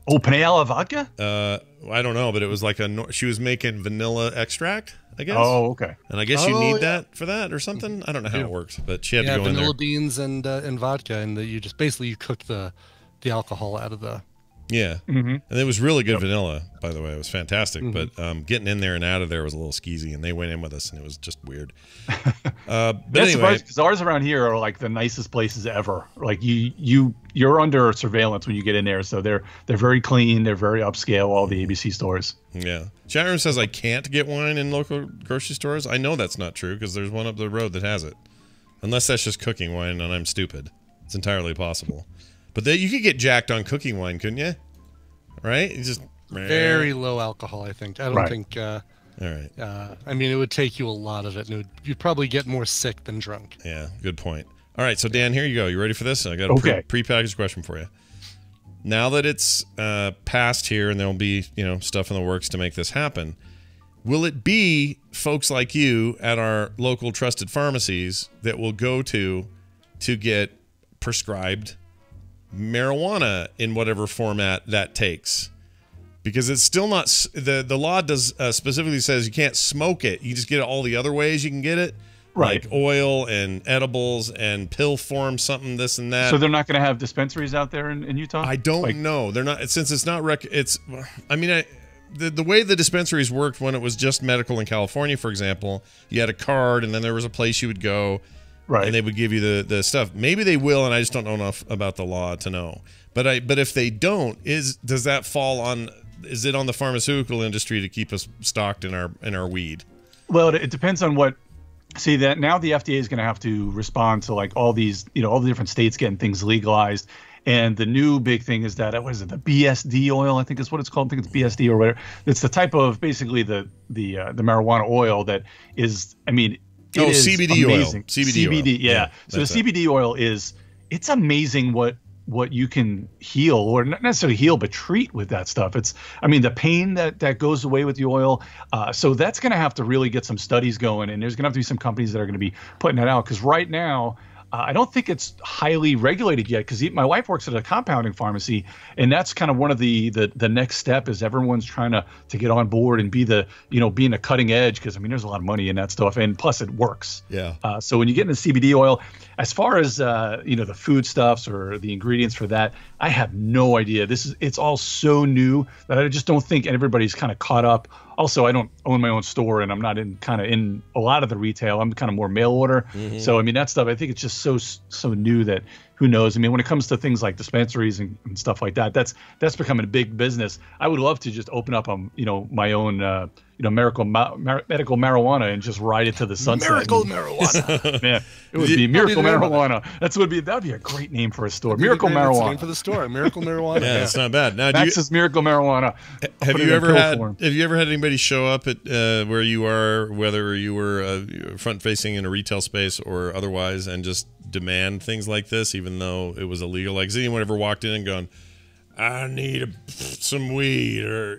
Panela vodka? I don't know, but it was like she was making vanilla extract, I guess. Oh, okay. And I guess you need that for that or something. I don't know how it works, but she had to go in there. Vanilla beans and vodka, and you just basically cook the alcohol out of the. Yeah, and it was really good vanilla, by the way. It was fantastic, but getting in there and out of there was a little skeezy, and they went in with us, and it was just weird. But anyway, because ours around here are like the nicest places ever. Like you're under surveillance when you get in there, so they're very clean, they're very upscale. All the ABC stores. Yeah, chat room says I can't get wine in local grocery stores. I know that's not true because there's one up the road that has it, unless that's just cooking wine and I'm stupid. It's entirely possible. But you could get jacked on cooking wine, couldn't you? Right? You just very low alcohol, I think. I don't think. All right. I mean, it would take you a lot of it, and you'd probably get more sick than drunk. Yeah, good point. All right, so Dan, here you go. You ready for this? I got a pre-packaged question for you. Now that it's passed here, and there'll be stuff in the works to make this happen, will it be folks like you at our local trusted pharmacies that will go to get prescribed marijuana in whatever format that takes. Because it's still not, the law does specifically says you can't smoke it. You just get it all the other ways you can get it. Right. Like oil and edibles and pill form, something, this and that. So they're not going to have dispensaries out there in Utah? I don't know. They're not, since it's not, the way the dispensaries worked when it was just medical in California, for example, you had a card and then there was a place you would go. Right. And they would give you the stuff. Maybe they will, and I just don't know enough about the law to know. But if they don't, does that fall on, is it on the pharmaceutical industry to keep us stocked in our weed? Well, it depends on what. See, that now the FDA is going to have to respond to like all these, all the different states getting things legalized. And the new big thing is that, what is it, the BSD oil, I think is what it's called. I think it's BSD or whatever. It's the type of basically the marijuana oil that is, CBD amazing. Oil. CBD oil. Yeah. So the CBD oil it's amazing what you can heal, or not necessarily heal, but treat with that stuff. The pain that goes away with the oil. So that's going to have to really get some studies going, and there's going to have to be some companies that are going to be putting that out, because right now, I don't think it's highly regulated yet, because my wife works at a compounding pharmacy, and that's kind of one of the next step is everyone's trying to get on board and be being the cutting edge, because there's a lot of money in that stuff, and plus it works. Yeah. So when you get into CBD oil, as far as the foodstuffs or the ingredients for that, I have no idea. It's all so new that I just don't think everybody's kind of caught up. Also, I don't own my own store, and I'm not in a lot of the retail. I'm kind of more mail order. Mm-hmm. So that stuff, I think it's just so new that who knows? When it comes to things like dispensaries and stuff like that, that's becoming a big business. I would love to just open up my own medical marijuana and just ride it to the sunset. Miracle marijuana. Yeah, it would be Miracle Marijuana. That'd be a great name for a store. Miracle Marijuana. Name for the store. Miracle Marijuana. Yeah, it's not bad. Now, Max's Miracle Marijuana. Have you ever had anybody show up at where you are, whether you were front facing in a retail space or otherwise, and just demand things like this, even though it was illegal? Like, has anyone ever walked in and gone, "I need some weed," or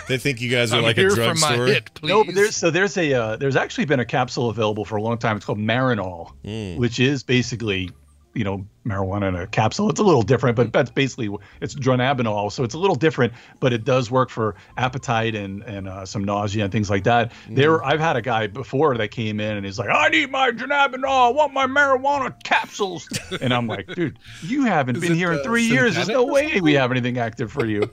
they think you guys are like a drugstore? No, but there's actually been a capsule available for a long time. It's called Marinol, which is basically marijuana in a capsule. It's a little different, but that's basically, it's dronabinol, so it's a little different, but it does work for appetite and some nausea and things like that. I've had a guy before that came in and he's like, "I need my dronabinol, I want my marijuana capsules," and I'm like, "Dude, you haven't been here in 3 years. There's no way we have anything active for you."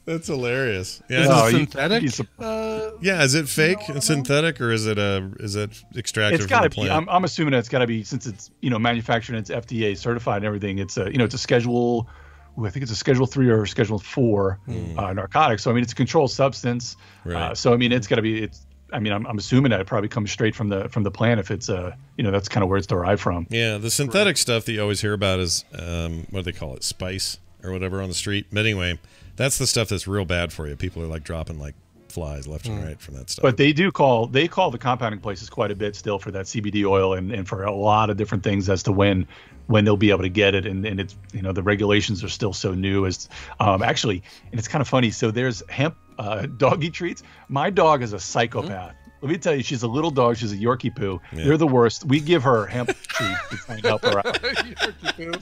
That's hilarious. Yeah, is it synthetic? Yeah, is it fake and synthetic, or is it extracted from the plant? I'm assuming it's got to be, since it's manufactured and it's FDA certified and everything. It's it's a schedule. I think it's a Schedule 3 or Schedule 4 narcotic. So it's a controlled substance. Right. So it's got to be. I'm assuming that it probably comes straight from the plant if it's that's kind of where it's derived from. Yeah, the synthetic stuff that you always hear about is what do they call it, spice or whatever on the street. But anyway, that's the stuff that's real bad for you. People are like dropping like flies left and right from that stuff. But they call the compounding places quite a bit still for that CBD oil and for a lot of different things as to when they'll be able to get it. And it's the regulations are still so new. As actually, and it's kind of funny. So there's hemp doggy treats. My dog is a psychopath. Let me tell you, she's a little dog. She's a Yorkie poo. Yeah. They're the worst. We give her hemp treats to try and help her out.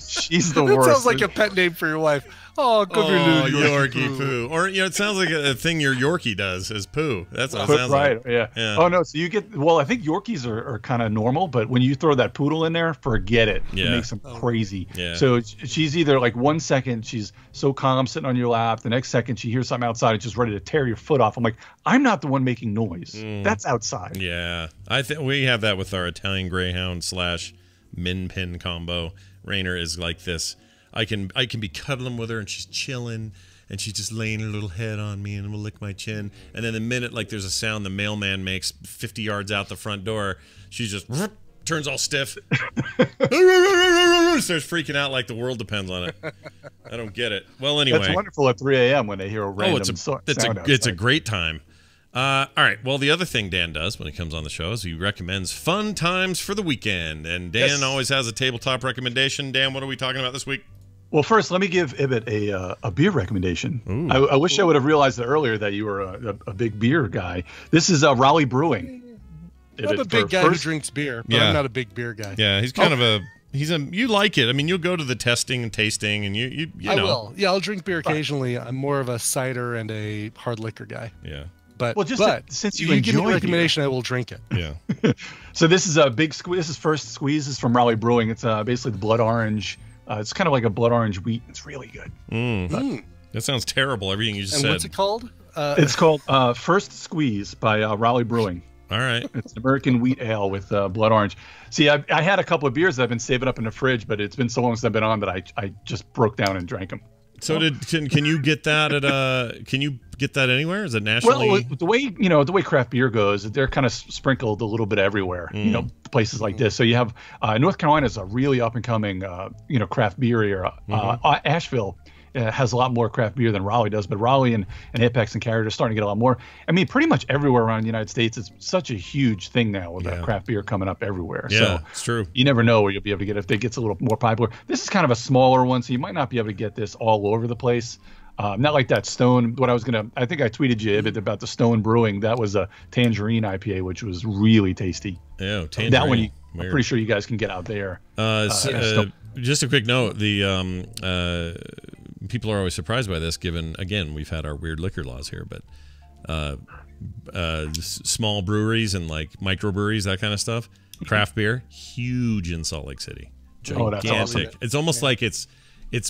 She's the worst. That sounds like a pet name for your wife. Oh, go your little Yorkie poo. Or it sounds like a thing your Yorkie does is poo. That's what it sounds like. Right? Yeah. Oh no. So you get. Well, I think Yorkies are kind of normal, but when you throw that poodle in there, forget it. Yeah. It makes them crazy. Yeah. So she's either like 1 second she's so calm sitting on your lap, the next second she hears something outside and she's ready to tear your foot off. I'm like, I'm not the one making noise. That's outside. Yeah, I think we have that with our Italian Greyhound / Min Pin combo. Rainer is like this. I can be cuddling with her and she's chilling and she's just laying her little head on me and will lick my chin. And then the minute there's a sound the mailman makes 50 yards out the front door, she just turns all stiff, starts freaking out like the world depends on it. I don't get it. Well, anyway, that's wonderful at 3 a.m. when they hear a random sound. It's a great time. All right. Well, the other thing Dan does when he comes on the show is he recommends fun times for the weekend. And Dan always has a tabletop recommendation. Dan, what are we talking about this week? Well, first, let me give Ibit a beer recommendation. I wish I would have realized earlier that you were a big beer guy. This is Raleigh Brewing. I'm a big guy who drinks beer, but I'm not a big beer guy. Yeah, he's kind of a you like it. I mean, you'll go to the testing and tasting, and you know. I will. Yeah, I'll drink beer occasionally. I'm more of a cider and a hard liquor guy. Yeah. But since you give me enjoy a recommendation, I will drink it. Yeah. So this is a big squeeze. This is First Squeeze. This is from Raleigh Brewing. It's basically the blood orange. It's kind of like a blood orange wheat. It's really good. That sounds terrible. Everything you just said. And what's it called? It's called First Squeeze by Raleigh Brewing. All right. It's an American wheat ale with blood orange. See, I had a couple of beers that I've been saving up in the fridge, but it's been so long since I've been on that I just broke down and drank them. So can you get that can you get that anywhere? Is it nationally? Well, the way craft beer goes, they're kind of sprinkled a little bit everywhere. Places like this. So you have North Carolina is a really up and coming craft beer area. Asheville has a lot more craft beer than Raleigh does, but Raleigh and Apex and Carrier are starting to get a lot more. I mean, pretty much everywhere around the United States, it's such a huge thing now with craft beer coming up everywhere. Yeah, so it's true. You never know where you'll be able to get it if it gets a little more popular. This is kind of a smaller one, so you might not be able to get this all over the place. Not like that Stone. I think I tweeted you about the Stone Brewing. That was a tangerine IPA, which was really tasty. Yeah, tangerine. That one, I'm pretty sure you guys can get out there. Just a quick note: the people are always surprised by this, given again we've had our weird liquor laws here, but small breweries and like microbreweries, that kind of stuff, craft beer, huge in Salt Lake City, gigantic. That's awesome. It's almost like it's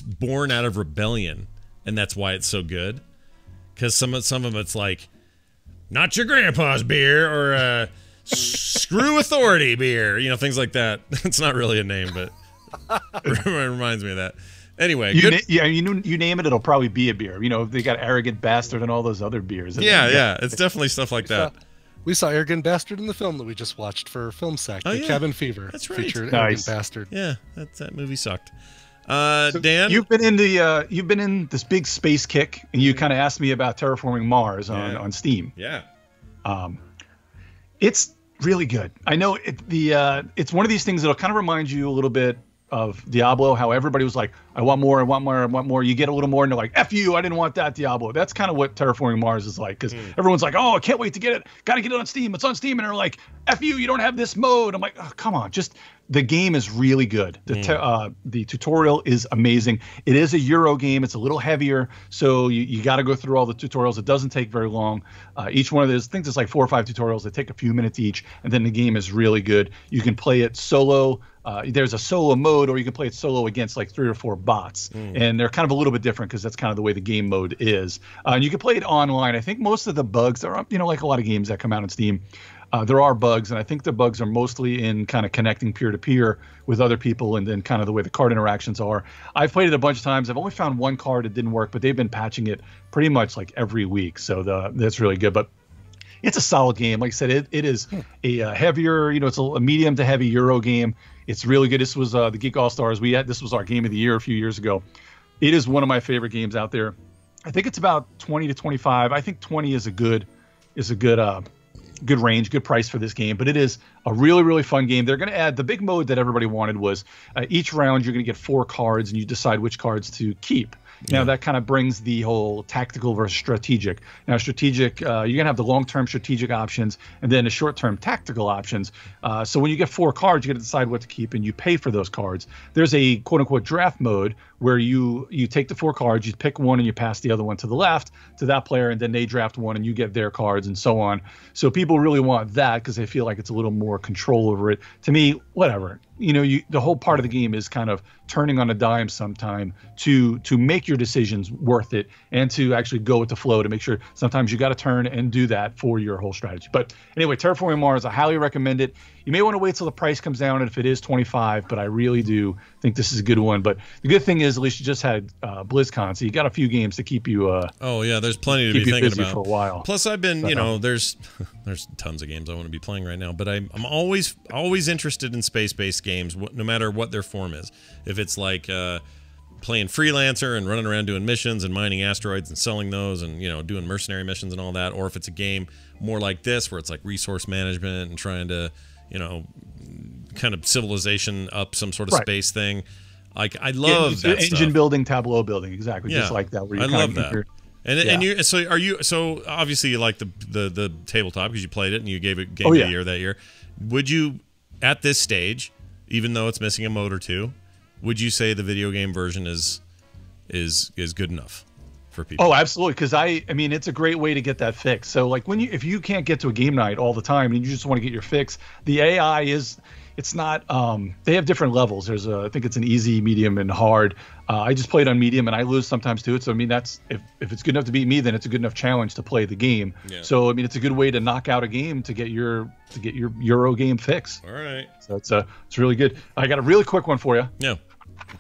born out of rebellion. And that's why it's so good, because some of them it's like, not your grandpa's beer or screw authority beer, things like that. It's not really a name, but it reminds me of that. Anyway, you name it, it'll probably be a beer. They got Arrogant Bastard and all those other beers. Yeah, it's definitely stuff like that. We saw Arrogant Bastard in the film that we just watched for Film Sack. Cabin Fever. That's right. Featured Arrogant Bastard. Yeah, that movie sucked. Dan, you've been in this big space kick, and you kind of asked me about Terraforming Mars on Steam. Yeah. It's really good. I know it's one of these things that'll kind of remind you a little bit of Diablo, how everybody was like, I want more, I want more, I want more. You get a little more, and they're like, F you, I didn't want that Diablo. That's kind of what Terraforming Mars is like, because everyone's like, oh, I can't wait to get it. Got to get it on Steam. It's on Steam. And they're like, F you, you don't have this mode. I'm like, oh, come on. The game is really good. The tutorial is amazing. It is a Euro game. It's a little heavier, so you got to go through all the tutorials. It doesn't take very long. Each one of those, I think there's like 4 or 5 tutorials that take a few minutes each, and then the game is really good. You can play it solo. There's a solo mode, or you can play it solo against like 3 or 4 bots, and they're kind of a little bit different because that's kind of the way the game mode is. And you can play it online. I think most of the bugs are, like a lot of games that come out on Steam. There are bugs, and I think the bugs are mostly in kind of connecting peer-to-peer with other people, and then kind of the way the card interactions are. I've played it a bunch of times. I've only found one card that didn't work, but they've been patching it pretty much like every week, so that's really good. But it's a solid game. Like I said, it is a heavier, it's a medium to heavy Euro game. It's really good. This was the Geek All-Stars. This was our game of the year a few years ago. It is one of my favorite games out there. I think it's about 20 to 25. I think 20 is a good range, good price for this game, but it is a really, really fun game. They're going to add the big mode that everybody wanted was each round you're going to get 4 cards, and you decide which cards to keep. Now that kind of brings the whole tactical versus strategic. Now strategic, you're going to have the long-term strategic options and then the short-term tactical options. So when you get 4 cards, you got to decide what to keep, and you pay for those cards. There's a quote-unquote draft mode where you take the 4 cards, you pick one, and you pass the other one to the left to that player, and then they draft one, and you get their cards, and so on. So people really want that because they feel like it's a little more control over it. To me, whatever. The whole part of the game is kind of turning on a dime sometime to make your decisions worth it, and to actually go with the flow to make sure sometimes you got to turn and do that for your whole strategy. But anyway, Terraforming Mars, I highly recommend it. You may want to wait till the price comes down, and if it is 25, but I really do think this is a good one. But the good thing is, at least you just had BlizzCon, so you got a few games to keep you. There's plenty to be thinking about for a while. Plus, I've been, there's tons of games I want to be playing right now, but I'm always interested in space-based games, no matter what their form is. If it's like playing freelancer and running around doing missions and mining asteroids and selling those, and doing mercenary missions and all that, or if it's a game more like this where it's like resource management and trying to kind of civilization up some sort of space thing. Like I love that engine stuff. Building, tableau building, exactly, just like that. Where you I love that. And you so obviously you like the tabletop because you played it and you gave it game of the year that year. Would you at this stage even though it's missing a mode or two. Would you say the video game version is good enough for people? Oh, absolutely. Because I mean, it's a great way to get that fix. So like if you can't get to a game night all the time and you just want to get your fix, the AI it's not. They have different levels. There's I think it's an easy, medium, and hard. I just played on medium, and I lose sometimes too. So I mean, that's if it's good enough to beat me, then it's a good enough challenge to play the game. Yeah. So I mean, it's a good way to knock out a game to get your Euro game fix. All right. So it's really good. I got a really quick one for you. Yeah.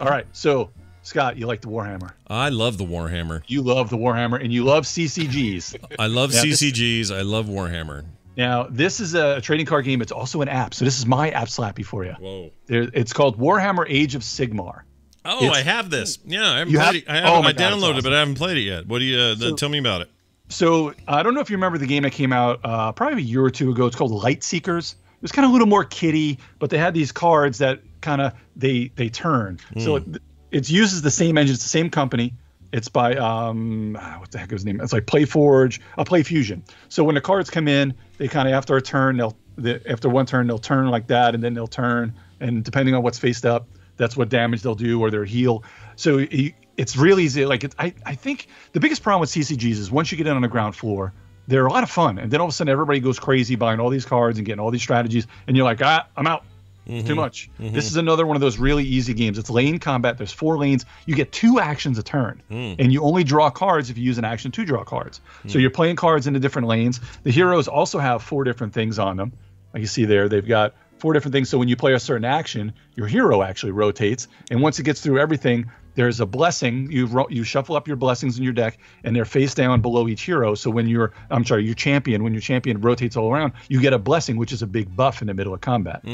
All right. So Scott, you like the Warhammer? I love the Warhammer. You love the Warhammer, and you love CCGs. I love CCGs. I love Warhammer. Now, this is a trading card game. It's also an app. So this is my app slappy for you. Whoa. It's called Warhammer Age of Sigmar. Oh, I have this. Yeah, I haven't played it. I downloaded it, but I haven't played it yet. What do you tell me about it? So I don't know if you remember the game that came out probably a year or two ago. It's called Light Seekers. It was kind of a little more kiddie, but they had these cards that kind of they turn. So it uses the same engine. It's the same company. It's by what the heck is his name? It's like PlayFusion. So when the cards come in, they kind of after a turn, after one turn they'll turn like that, and then they'll turn, and depending on what's faced up, that's what damage they'll do or their heal. So it's really easy. Like I think the biggest problem with CCGs is once you get in on the ground floor, they're a lot of fun, and then all of a sudden everybody goes crazy buying all these cards and getting all these strategies, and you're like, I'm out. Too much. This is another one of those really easy games. It's lane combat. There's 4 lanes. You get 2 actions a turn, and you only draw cards if you use an action to draw cards. So you're playing cards into different lanes. The heroes also have 4 different things on them. Like you see there, they've got 4 different things. So when you play a certain action, your hero actually rotates, and once it gets through everything, there's a blessing. You shuffle up your blessings in your deck, and they're face down below each hero. So when your champion rotates all around, you get a blessing, which is a big buff in the middle of combat.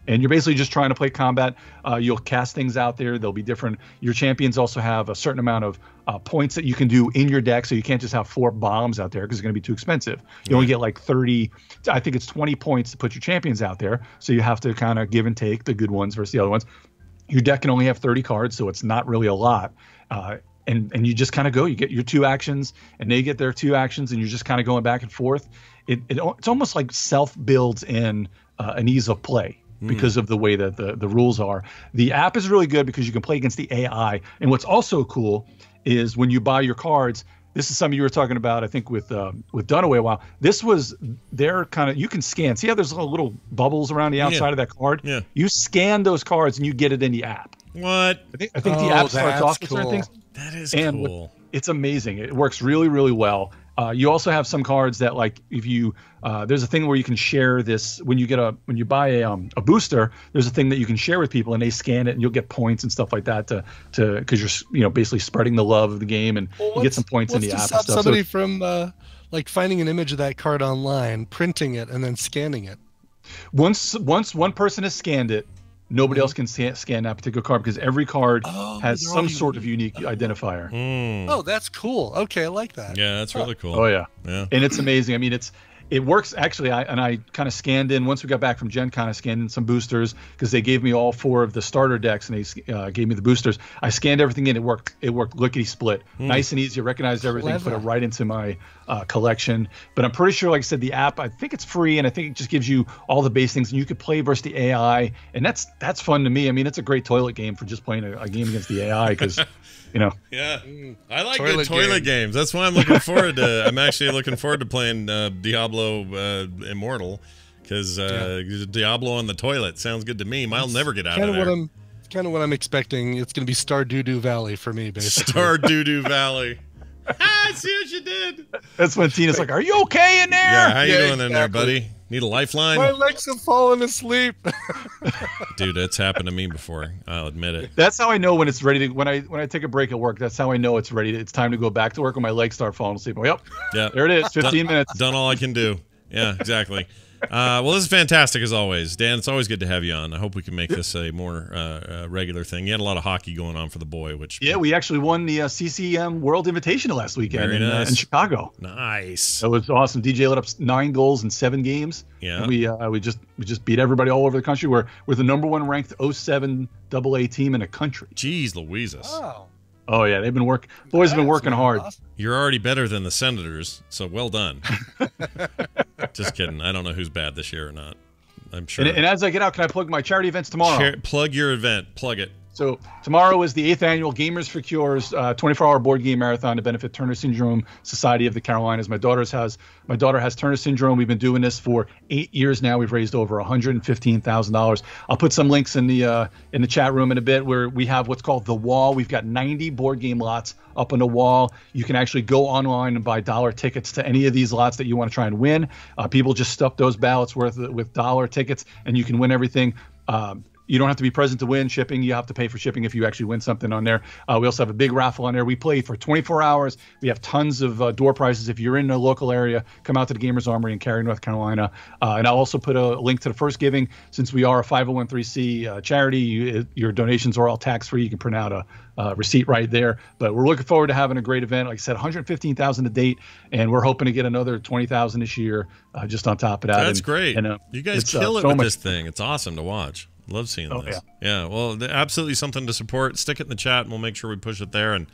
And you're basically just trying to play combat. You'll cast things out there. They'll be different. Your champions also have a certain amount of points that you can do in your deck. So you can't just have 4 bombs out there because it's going to be too expensive. You only get like 30, I think it's 20 points to put your champions out there. So you have to kind of give and take the good ones versus the other ones. Your deck can only have 30 cards, so it's not really a lot. And you just kind of go. You get your 2 actions, and they get their 2 actions, and you're just kind of going back and forth. It's almost like self-builds in an ease of play. Because of the way that the rules are. The app is really good because you can play against the AI. And what's also cool is when you buy your cards, this is something you were talking about, I think, with Dunaway a while. This was their kind of, you can scan. See how there's little bubbles around the outside of that card? Yeah. You scan those cards and you get it in the app. What? I think the app starts off with certain things. That is cool. It's amazing. It works really, really well. You also have some cards that, like, if you there's a thing where you can share this when you buy a booster. There's a thing that you can share with people, and they scan it, and you'll get points and stuff like that to because you're basically spreading the love of the game, and you get some points in the app. What's to stop somebody from like finding an image of that card online, printing it, and then scanning it? Once one person has scanned it, nobody else can scan that particular card because every card has some sort of unique identifier. Oh, that's cool. Okay, I like that. Yeah, that's really cool. Oh yeah, and it's amazing. I mean, it works actually. I kind of scanned in once we got back from Gen Con. I scanned in some boosters because they gave me all 4 of the starter decks, and they gave me the boosters. I scanned everything in. It worked lickety split, nice and easy. I recognized everything, put it right into my collection. But I'm pretty sure, like I said, the app, I think it's free, and I think it just gives you all the base things, and you could play versus the AI, and that's fun to me. I mean, it's a great toilet game for just playing a game against the AI because. Yeah, I like good toilet games. That's why I'm looking forward to. I'm actually looking forward to playing Diablo Immortal because Diablo on the toilet sounds good to me. I'll never get out of there. Kind of what I'm expecting. It's going to be Star Doo-Doo Valley for me, basically. Star Doo-Doo Valley. I see what you did. That's when Tina's like, "Are you okay in there?" Yeah, how you doing in there, buddy? Need a lifeline? My legs have fallen asleep. Dude, that's happened to me before. I'll admit it. That's how I know when it's ready to. When I take a break at work, that's how I know it's ready. It's time to go back to work when my legs start falling asleep. Yep. Yeah. There it is. 15 minutes. Done all I can do. Yeah, exactly. Well, this is fantastic as always, Dan. It's always good to have you on. I hope we can make this a more regular thing. You had a lot of hockey going on for the boy, which we actually won the CCM World Invitational last weekend in Chicago. Nice. It was awesome. DJ lit up 9 goals in 7 games. Yeah, and we just beat everybody all over the country. We're the #1 ranked 07 AA team in the country. Jeez Louises. Wow. Oh yeah, they've been boys have been working hard. Awesome. You're already better than the Senators, so well done. Just kidding. I don't know who's bad this year or not. I'm sure. And as I get out, can I plug my charity events tomorrow? Plug your event. Plug it. So tomorrow is the 8th annual Gamers for Cures 24-hour board game marathon to benefit Turner Syndrome Society of the Carolinas. My daughter has Turner Syndrome. We've been doing this for 8 years now. We've raised over $115,000. I'll put some links in the chat room in a bit where we have what's called the wall. We've got 90 board game lots up on the wall. You can actually go online and buy dollar tickets to any of these lots that you want to try and win. People just stuff those ballots with dollar tickets, and you can win everything. You don't have to be present to win shipping. You have to pay for shipping if you actually win something on there. We also have a big raffle on there. We play for 24 hours. We have tons of door prizes. If you're in the local area, come out to the Gamers Armory in Cary, North Carolina. And I'll also put a link to the first giving. Since we are a 501(c) charity, your donations are all tax-free. You can print out a receipt right there. But we're looking forward to having a great event. Like I said, 115,000 to date, and we're hoping to get another 20,000 this year just on top of that. That's great. And, you guys kill it with this thing. It's awesome to watch. Love seeing this. Yeah. Well, absolutely something to support. Stick it in the chat, and we'll make sure we push it there. And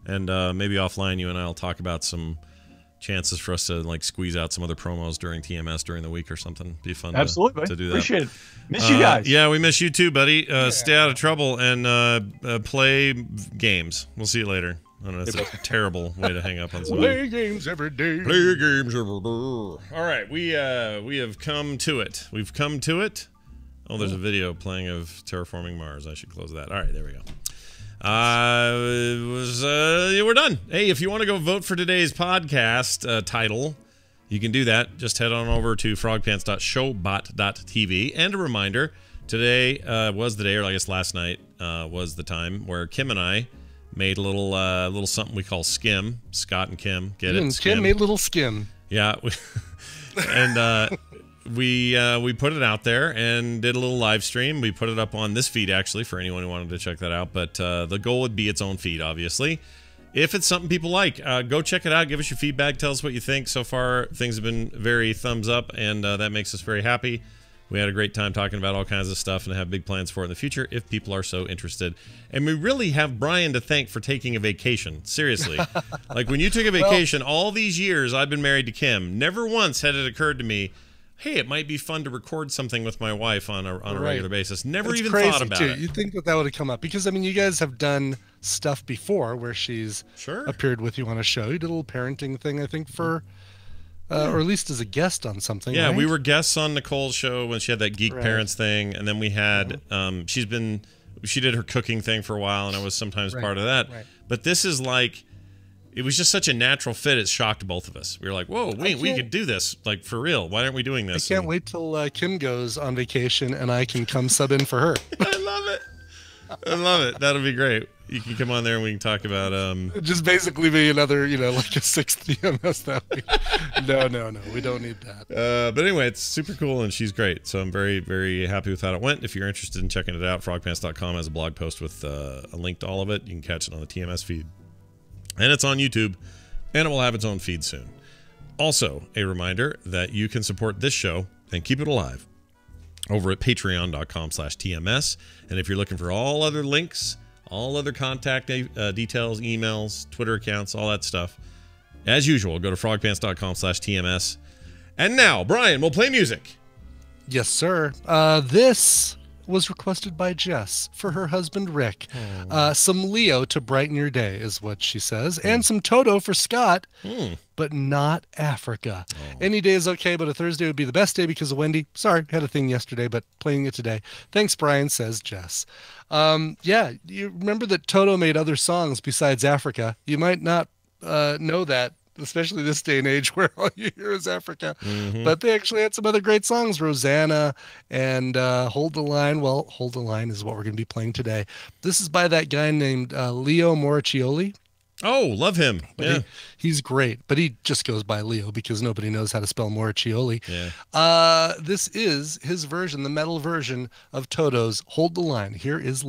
maybe offline, you and I will talk about some chances for us to like squeeze out some other promos during TMS during the week or something. Be fun. Absolutely. To do that. Appreciate it. Miss you guys. Yeah, we miss you too, buddy. Stay out of trouble and play games. We'll see you later. I don't know, that's a terrible way to hang up on somebody. Play games every day. Play games every day. All right, we have come to it. We've come to it. Oh, there's a video playing of Terraforming Mars. I should close that. All right, there we go. We're done. Hey, if you want to go vote for today's podcast title, you can do that. Just head on over to frogpants.showbot.tv. And a reminder, today was the day, or I guess last night was the time, where Kim and I made a little something we call Skim. Scott and Kim, get it? Skim. Kim made a little Skim. Yeah. And... we put it out there and did a little live stream. We put it up on this feed, actually, for anyone who wanted to check that out. But the goal would be its own feed, obviously. If it's something people like, go check it out. Give us your feedback. Tell us what you think. So far, things have been very thumbs up, and that makes us very happy. We had a great time talking about all kinds of stuff and have big plans for it in the future if people are so interested. And we really have Brian to thank for taking a vacation. Seriously. Like, when you took a vacation, all these years I've been married to Kim, never once had it occurred to me, hey, it might be fun to record something with my wife on a regular basis. Never even thought about it. You'd think that would have come up. Because, I mean, you guys have done stuff before where she's appeared with you on a show. You did a little parenting thing, I think, for... or at least as a guest on something. Yeah, right? We were guests on Nicole's show when she had that Geek Parents thing. And then we had... she did her cooking thing for a while, and I was sometimes part of that. Right. But this is like... It was just such a natural fit. It shocked both of us. We were like, whoa, we could do this. Like, for real. Why aren't we doing this? I can't wait till Kim goes on vacation and I can come sub in for her. I love it. I love it. That'll be great. You can come on there and we can talk about... Just basically be another, like a sixth TMS that week. No. We don't need that. But anyway, it's super cool and she's great. So I'm very, very happy with how it went. If you're interested in checking it out, frogpants.com has a blog post with a link to all of it. You can catch it on the TMS feed. And it's on YouTube, and it will have its own feed soon. Also, a reminder that you can support this show and keep it alive over at patreon.com/TMS. And if you're looking for all other links, all other contact details, emails, Twitter accounts, all that stuff, as usual, go to frogpants.com/TMS. And now, Brian, we'll play music. Yes, sir. This was requested by Jess for her husband Rick. Some Leo to brighten your day is what she says, and some Toto for Scott, but not Africa. Any day is okay, but a Thursday would be the best day because of Wendy. Sorry, had a thing yesterday, but playing it today. Thanks, Brian, says Jess. Yeah, you remember that Toto made other songs besides Africa. You might not know that, especially this day and age where all you hear is Africa. But they actually had some other great songs, Rosanna and Hold the Line. Well, Hold the Line is what we're going to be playing today. This is by that guy named Leo Moracchioli. Oh, love him. Yeah. He's great, but he just goes by Leo because nobody knows how to spell Moracchioli. Yeah. This is his version, the metal version of Toto's Hold the Line. Here is